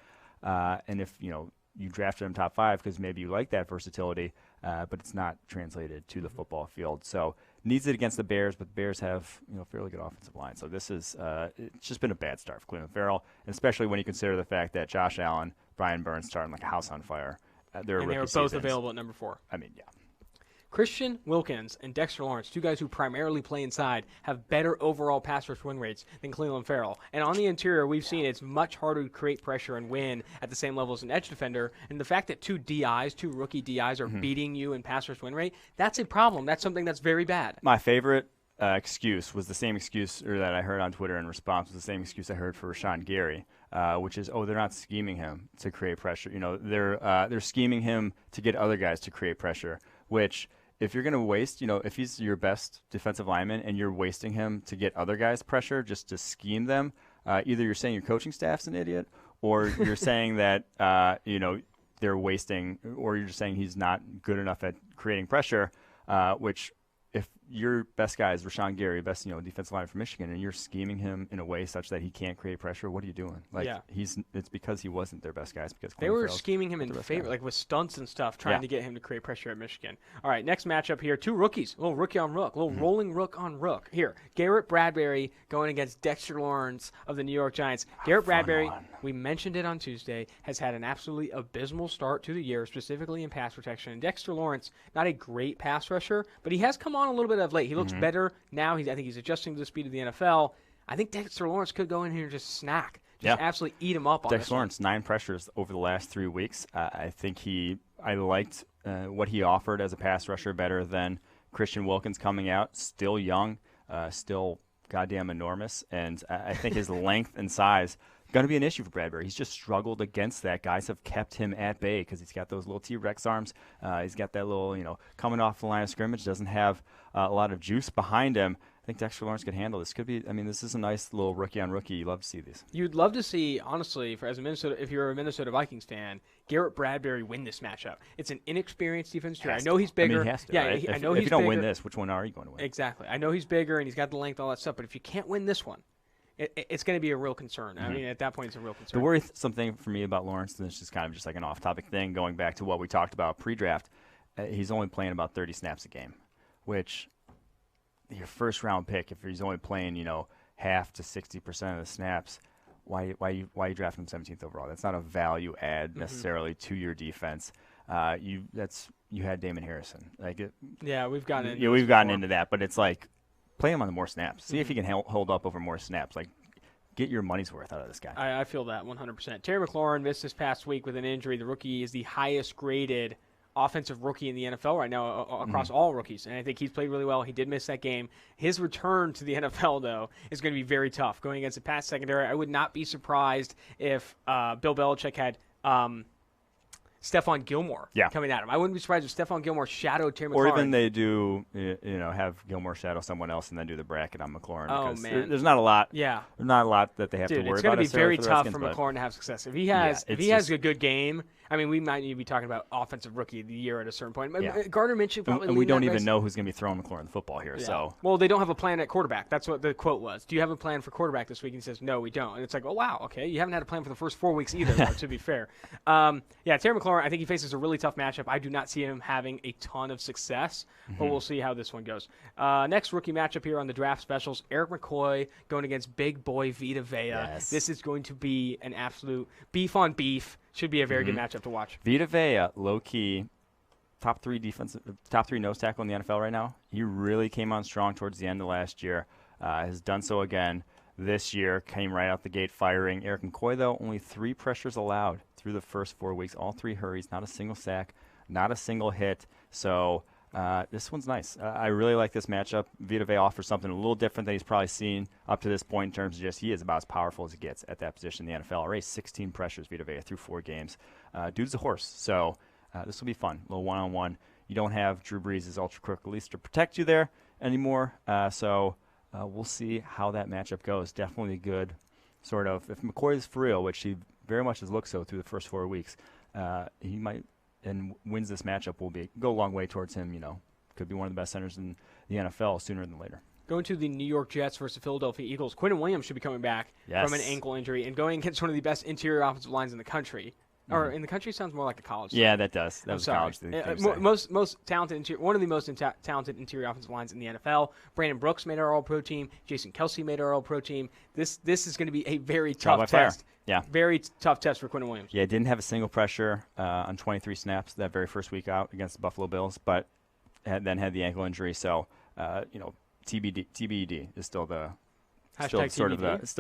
And if, you drafted him top 5 because maybe you like that versatility, but it's not translated to the football field. So needs it against the Bears, but the Bears have, fairly good offensive line. So this is, it's just been a bad start for Clelin Ferrell, and especially when you consider the fact that Josh Allen, Brian Burns starting like a house on fire. And they were both available at number 4. I mean, yeah. Christian Wilkins and Dexter Lawrence, two guys who primarily play inside, have better overall pass rush win rates than Cleveland Farrell. And on the interior, we've seen it's much harder to create pressure and win at the same level as an edge defender. And the fact that two rookie DIs, are beating you in pass rush win rate, that's a problem. That's something that's very bad. My favorite excuse was the same excuse that I heard on Twitter in response was the same excuse I heard for Rashawn Gary, which is, they're not scheming him to create pressure. They're scheming him to get other guys to create pressure, which if you're going to waste, if he's your best defensive lineman and you're wasting him to get other guys pressure just to scheme them, either you're saying your coaching staff's an idiot or you're saying that, they're wasting, or you're just saying he's not good enough at creating pressure, which if your best guy is Rashawn Gary, best defensive lineman from Michigan, and you're scheming him in a way such that he can't create pressure, what are you doing? It's because he wasn't their best guy. It's because they were scheming him in favor, like with stunts and stuff, trying to get him to create pressure at Michigan. All right, next matchup here, two rookies, a little rookie on rook, a little rolling rook on rook. Here, Garrett Bradbury going against Dexter Lawrence of the New York Giants. Garrett Bradbury, we mentioned it on Tuesday, has had an absolutely abysmal start to the year, specifically in pass protection. And Dexter Lawrence, not a great pass rusher, but he has come on a little bit of late. He looks better now. I think he's adjusting to the speed of the NFL. I think Dexter Lawrence could go in here and just snack. Absolutely eat him up on Dexter Lawrence, 9 pressures over the last 3 weeks. I think I liked what he offered as a pass rusher better than Christian Wilkins coming out. Still young, still goddamn enormous. And I think his length and size going to be an issue for Bradbury. He's just struggled against that. Guys have kept him at bay because he's got those little T-Rex arms. He's got that little, coming off the line of scrimmage, doesn't have a lot of juice behind him. I think Dexter Lawrence could handle this. This is a nice little rookie on rookie. You love to see these. You'd love to see, honestly, if you're a Minnesota Vikings fan, Garrett Bradbury win this matchup. It's an inexperienced defense. I know he's bigger. He has to, right? I know if you don't win this, which one are you going to win? Exactly. I know he's bigger and he's got the length, all that stuff. But if you can't win this one, it's going to be a real concern. At that point, it's a real concern. The worrisome thing for me about Lawrence, and this is kind of just like an off-topic thing, going back to what we talked about pre-draft, he's only playing about 30 snaps a game, which your first-round pick, if he's only playing, half to 60% of the snaps, why you draft him 17th overall? That's not a value add necessarily to your defense. You had Damon Harrison. We've gotten into that, but it's like, play him on the more snaps. See if he can hold up over more snaps. Get your money's worth out of this guy. I feel that 100%. Terry McLaurin missed this past week with an injury. The rookie is the highest graded offensive rookie in the NFL right now across all rookies, and I think he's played really well. He did miss that game. His return to the NFL, though, is going to be very tough. Going against the pass secondary, I would not be surprised if Bill Belichick had Stephon Gilmore coming at him. I wouldn't be surprised if Stephon Gilmore shadowed Terry McLaurin. Or even they do, have Gilmore shadow someone else and then do the bracket on McLaurin. Oh, man. There's not a lot. There's not a lot that they have to worry about. It's going to be very tough for McLaurin to have success. If he has a good game, we might need to be talking about offensive rookie of the year at a certain point. Gardner Minshew probably. And we don't even know who's going to be throwing McLaurin the football here. Yeah. So well, they don't have a plan at quarterback. That's what the quote was. Do you have a plan for quarterback this week? And he says, no, we don't. And it's like, oh wow, okay, you haven't had a plan for the first 4 weeks either. To be fair, Terry McLaurin, I think he faces a really tough matchup. I do not see him having a ton of success, but we'll see how this one goes. Next rookie matchup here on the draft specials: Eric McCoy going against big boy Vita Vea. Yes. This is going to be an absolute beef on beef. Should be a very good matchup to watch. Vita Vea, low-key, top three nose tackle in the NFL right now. He really came on strong towards the end of last year. Has done so again this year. Came right out the gate firing. Eric McCoy, though, only 3 pressures allowed through the first 4 weeks. All 3 hurries, not a single sack, not a single hit. So this one's nice. I really like this matchup. Vita Vea offers something a little different than he's probably seen up to this point in terms of just he is about as powerful as he gets at that position in the NFL. Already 16 pressures, Vita Vea, through 4 games. Dude's a horse. So this will be fun. A little one-on-one. You don't have Drew Brees' ultra-quick release to protect you there anymore. So we'll see how that matchup goes. Definitely good sort of, if McCoy is for real, which he very much has looked so through the first 4 weeks, he might and wins this matchup will go a long way towards him. Could be one of the best centers in the NFL sooner than later. Going to the New York Jets versus the Philadelphia Eagles. Quinton Williams should be coming back from an ankle injury and going against one of the best interior offensive lines in the country. Or in the country sounds more like the college. Yeah, that does. That was college. Most talented one of the most talented interior offensive lines in the NFL. Brandon Brooks made our All-Pro team. Jason Kelsey made our All-Pro team. This is going to be a very tough test. Yeah, very tough test for Quinton Williams. Yeah, didn't have a single pressure on 23 snaps that very first week out against the Buffalo Bills, but then had the ankle injury. So, TBD is still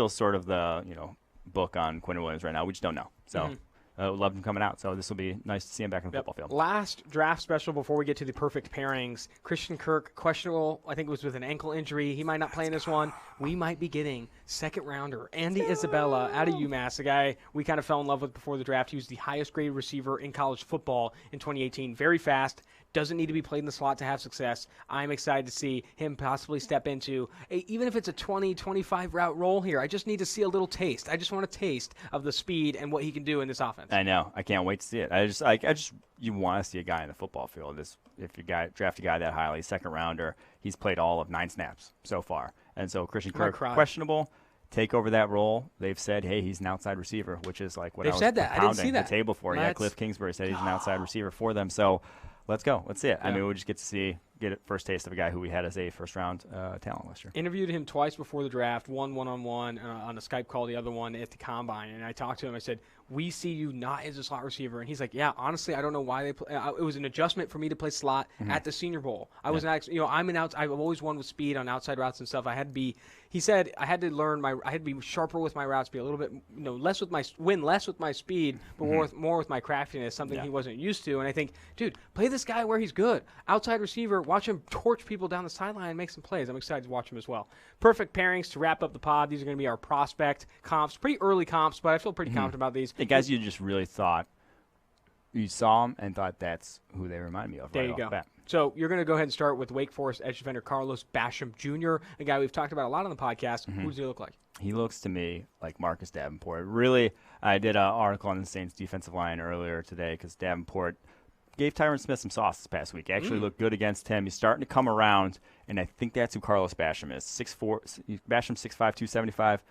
sort of the book on Quinn Williams right now. We just don't know. So. Love him coming out, so this will be nice to see him back in the football field. Last draft special before we get to the perfect pairings. Christian Kirk, questionable. I think it was with an ankle injury. He might not play in this one. We might be getting second-rounder Andy Isabella out of UMass, a guy we kind of fell in love with before the draft. He was the highest-graded receiver in college football in 2018. Very fast. Doesn't need to be played in the slot to have success. I'm excited to see him possibly step into, even if it's a 20-25 route role here. I just need to see a little taste. I just want a taste of the speed and what he can do in this offense. I know. I can't wait to see it. You want to see a guy in the football field. If you draft a guy that highly, second rounder, he's played all of 9 snaps so far. And so Christian Kirk, questionable, take over that role. They've said, hey, he's an outside receiver, which is like what They've I was said that. I didn't see that. the table for. Yeah, Cliff Kingsbury said he's an outside receiver for them. So let's go. Let's see it. Yeah. I mean, we'll just get a first taste of a guy who we had as a first-round talent last year. Interviewed him twice before the draft, one-on-one on a Skype call, the other one at the Combine. And I talked to him. I said, we see you not as a slot receiver. And he's like, yeah, honestly, I don't know why they play. It was an adjustment for me to play slot at the Senior Bowl. I was actually, I've always won with speed on outside routes and stuff. He said, I had to be sharper with my routes, be a little bit, less with my speed, but more with my craftiness, something he wasn't used to. And I think, dude, play this guy where he's good. Outside receiver, watch him torch people down the sideline and make some plays. I'm excited to watch him as well. Perfect pairings to wrap up the pod. These are going to be our prospect comps, pretty early comps, but I feel pretty confident about these. The guys you just really thought you saw them and thought that's who they remind me of. There you go. So you're going to go ahead and start with Wake Forest edge defender Carlos Basham Jr., a guy we've talked about a lot on the podcast. Who does he look like? He looks to me like Marcus Davenport. Really, I did an article on the Saints defensive line earlier today because Davenport gave Tyron Smith some sauce this past week. Actually looked good against him. He's starting to come around, and I think that's who Carlos Basham is. 6'4", Basham 6'5", 275.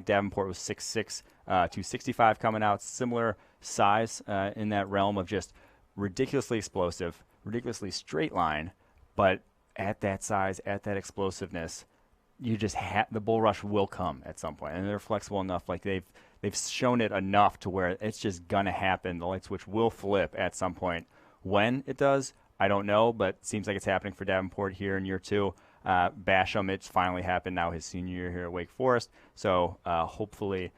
Davenport was 6'6", 265 coming out. Similar size in that realm of just ridiculously explosive, ridiculously straight line, but at that size, at that explosiveness, you just the bull rush will come at some point, and they're flexible enough. Like they've shown it enough to where it's just gonna happen. The light switch will flip at some point. When it does, I don't know, but it seems like it's happening for Davenport here in year 2. Basham, it's finally happened now his senior year here at Wake Forest. So hopefully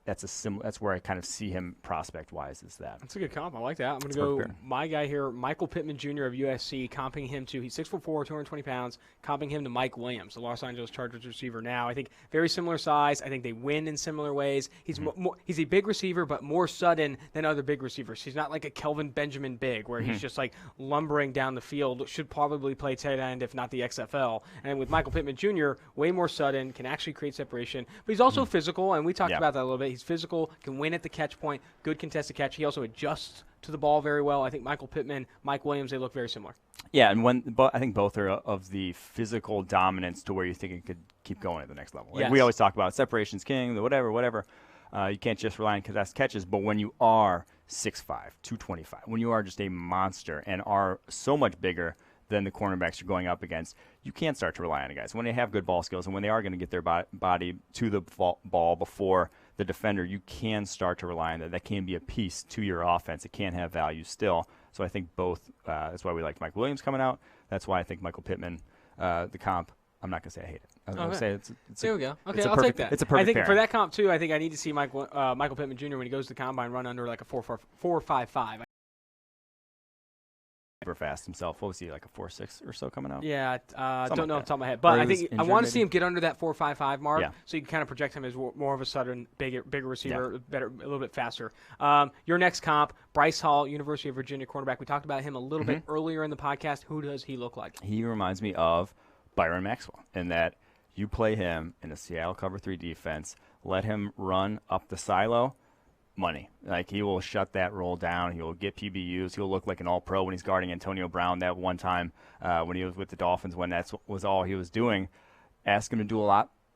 that's where I kind of see him prospect-wise is that. That's a good comp. I like that. I'm going to go my guy here, Michael Pittman Jr. of USC, comping him to, he's 6'4", 220 pounds, comping him to Mike Williams, the Los Angeles Chargers receiver now. I think very similar size. I think they win in similar ways. He's he's a big receiver, but more sudden than other big receivers. He's not like a Kelvin Benjamin big, where he's just like lumbering down the field. Should probably play tight end, if not the XFL. And with Michael Pittman Jr., way more sudden, can actually create separation. But he's also physical, and we talked about that a little bit. He's physical, can win at the catch point, good contested catch. He also adjusts to the ball very well. I think Michael Pittman, Mike Williams, they look very similar. Yeah, and I think both are of the physical dominance to where you think it could keep going at the next level. Like we always talk about separation's king, the whatever. You can't just rely on contested catches, but when you are 6'5", 225, when you are just a monster and are so much bigger than the cornerbacks you're going up against, you can't start to rely on the guys. When they have good ball skills and when they are going to get their body to the ball before the defender, you can start to rely on that. That can be a piece to your offense. It can have value still. So I think both, that's why we liked Mike Williams coming out. That's why I think Michael Pittman, the comp, I'm not going to say I hate it. I'm going to say it's there we go. Okay, I'll take that. It's a perfect I think pairing. for that comp, too, I think I need to see Michael Pittman Jr. when he goes to the combine run under like a 4.55. Super fast himself. What was he, like a 4.6 or so coming out? Yeah, don't know off the top of my head. But I think I want to see him get under that 4.55 mark, so you can kind of project him as more of a sudden, bigger receiver, better, a little bit faster. Your next comp, Bryce Hall, University of Virginia cornerback. We talked about him a little bit earlier in the podcast. Who does he look like? He reminds me of Byron Maxwell in that you play him in a Seattle cover 3 defense, let him run up the silo, money. Like, he will shut that roll down. He will get PBUs. He'll look like an all-pro when he's guarding Antonio Brown that one time when he was with the Dolphins, when that was all he was doing. Ask him to do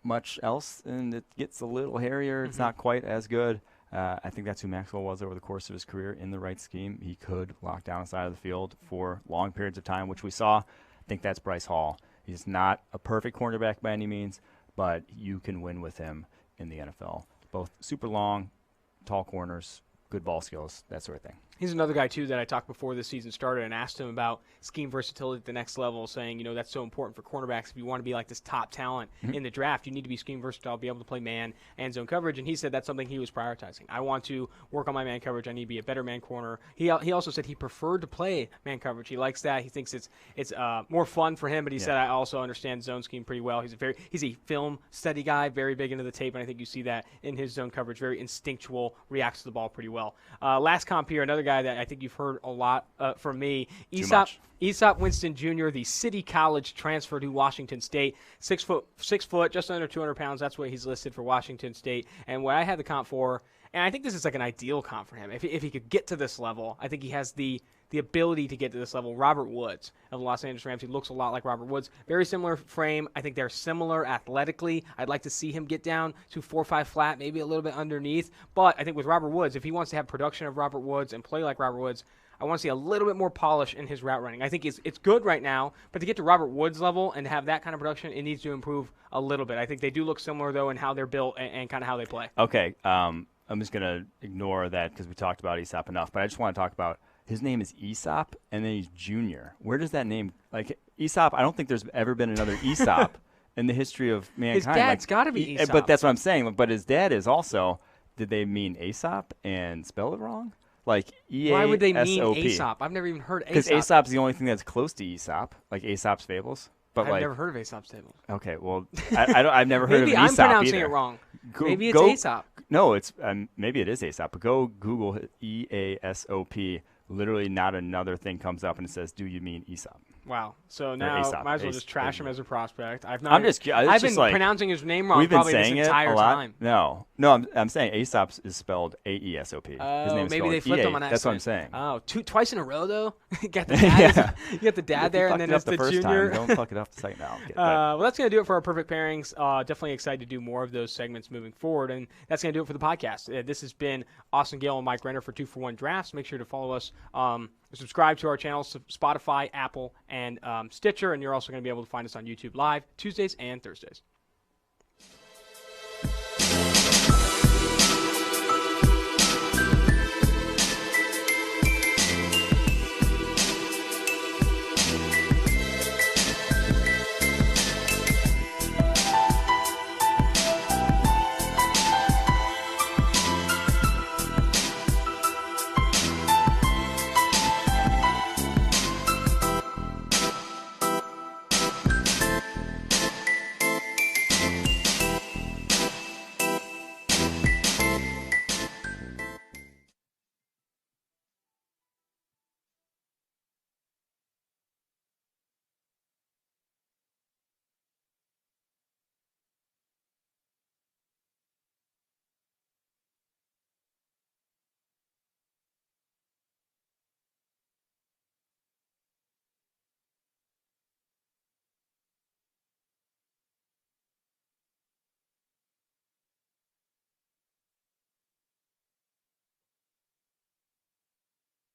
much else, and it gets a little hairier. It's not quite as good. I think that's who Maxwell was over the course of his career. In the right scheme, he could lock down the side of the field for long periods of time, which we saw. I think that's Bryce Hall. He's not a perfect cornerback by any means, but you can win with him in the NFL. Both super long, tall corners, good ball skills, that sort of thing. He's another guy, too, that I talked before the season started and asked him about scheme versatility at the next level, saying, that's so important for cornerbacks. If you want to be like this top talent in the draft, you need to be scheme versatile, be able to play man and zone coverage. And he said that's something he was prioritizing. I want to work on my man coverage. I need to be a better man corner. He also said he preferred to play man coverage. He likes that. He thinks it's more fun for him, but he said I also understand zone scheme pretty well. He's a film study guy, very big into the tape, and I think you see that in his zone coverage, very instinctual, reacts to the ball pretty well. Last comp here, another guy that I think you've heard a lot from me, Aesop Winston Jr., the City College transfer to Washington State, 6 foot, just under 200 pounds. That's what he's listed for Washington State. And what I had the comp for, and I think this is like an ideal comp for him. If he could get to this level, I think he has the ability to get to this level. Robert Woods of the Los Angeles Rams. He looks a lot like Robert Woods. Very similar frame. I think they're similar athletically. I'd like to see him get down to 4.5 flat, maybe a little bit underneath. But I think with Robert Woods, if he wants to have production of Robert Woods and play like Robert Woods, I want to see a little bit more polish in his route running. I think it's good right now, but to get to Robert Woods' level and have that kind of production, it needs to improve a little bit. I think they do look similar, though, in how they're built and kind of how they play. Okay, I'm just going to ignore that because we talked about Aesop enough, but I just want to talk about his name is Aesop, and then he's Junior. Where does that name – like Aesop, I don't think there's ever been another Aesop in the history of mankind. His dad's got to be Aesop. But that's what I'm saying. But his dad is also – did they mean Aesop and spell it wrong? Like E-A-S-O-P. Why would they mean Aesop? I've never even heard Aesop. Because Aesop's the only thing that's close to Aesop, like Aesop's Fables. But I've never heard of Aesop's Fables. Okay, well, I've never heard of Maybe Aesop I'm pronouncing either. it wrong. Maybe it's Aesop. No, it's maybe it is Aesop. But go Google E-A-S-O-P. Literally not another thing comes up and it says, do you mean Aesop? Wow. So now Aesop. might as well just trash him as a prospect. I've been pronouncing his name wrong probably this entire time. No, I'm saying Aesop is spelled A-E-S-O-P. His name is maybe spelled they flipped him on That's what I'm saying. Oh, twice in a row though. You got the dad. You got the dad there, and then it's the junior. Don't fuck it up the second now. Well, that's gonna do it for our perfect pairings. Definitely excited to do more of those segments moving forward, and that's gonna do it for the podcast. This has been Austin Gayle and Mike Renner for 2-for-1 Drafts. Make sure to follow us. Subscribe to our channels, Spotify, Apple, and Stitcher, and you're also going to be able to find us on YouTube Live Tuesdays and Thursdays.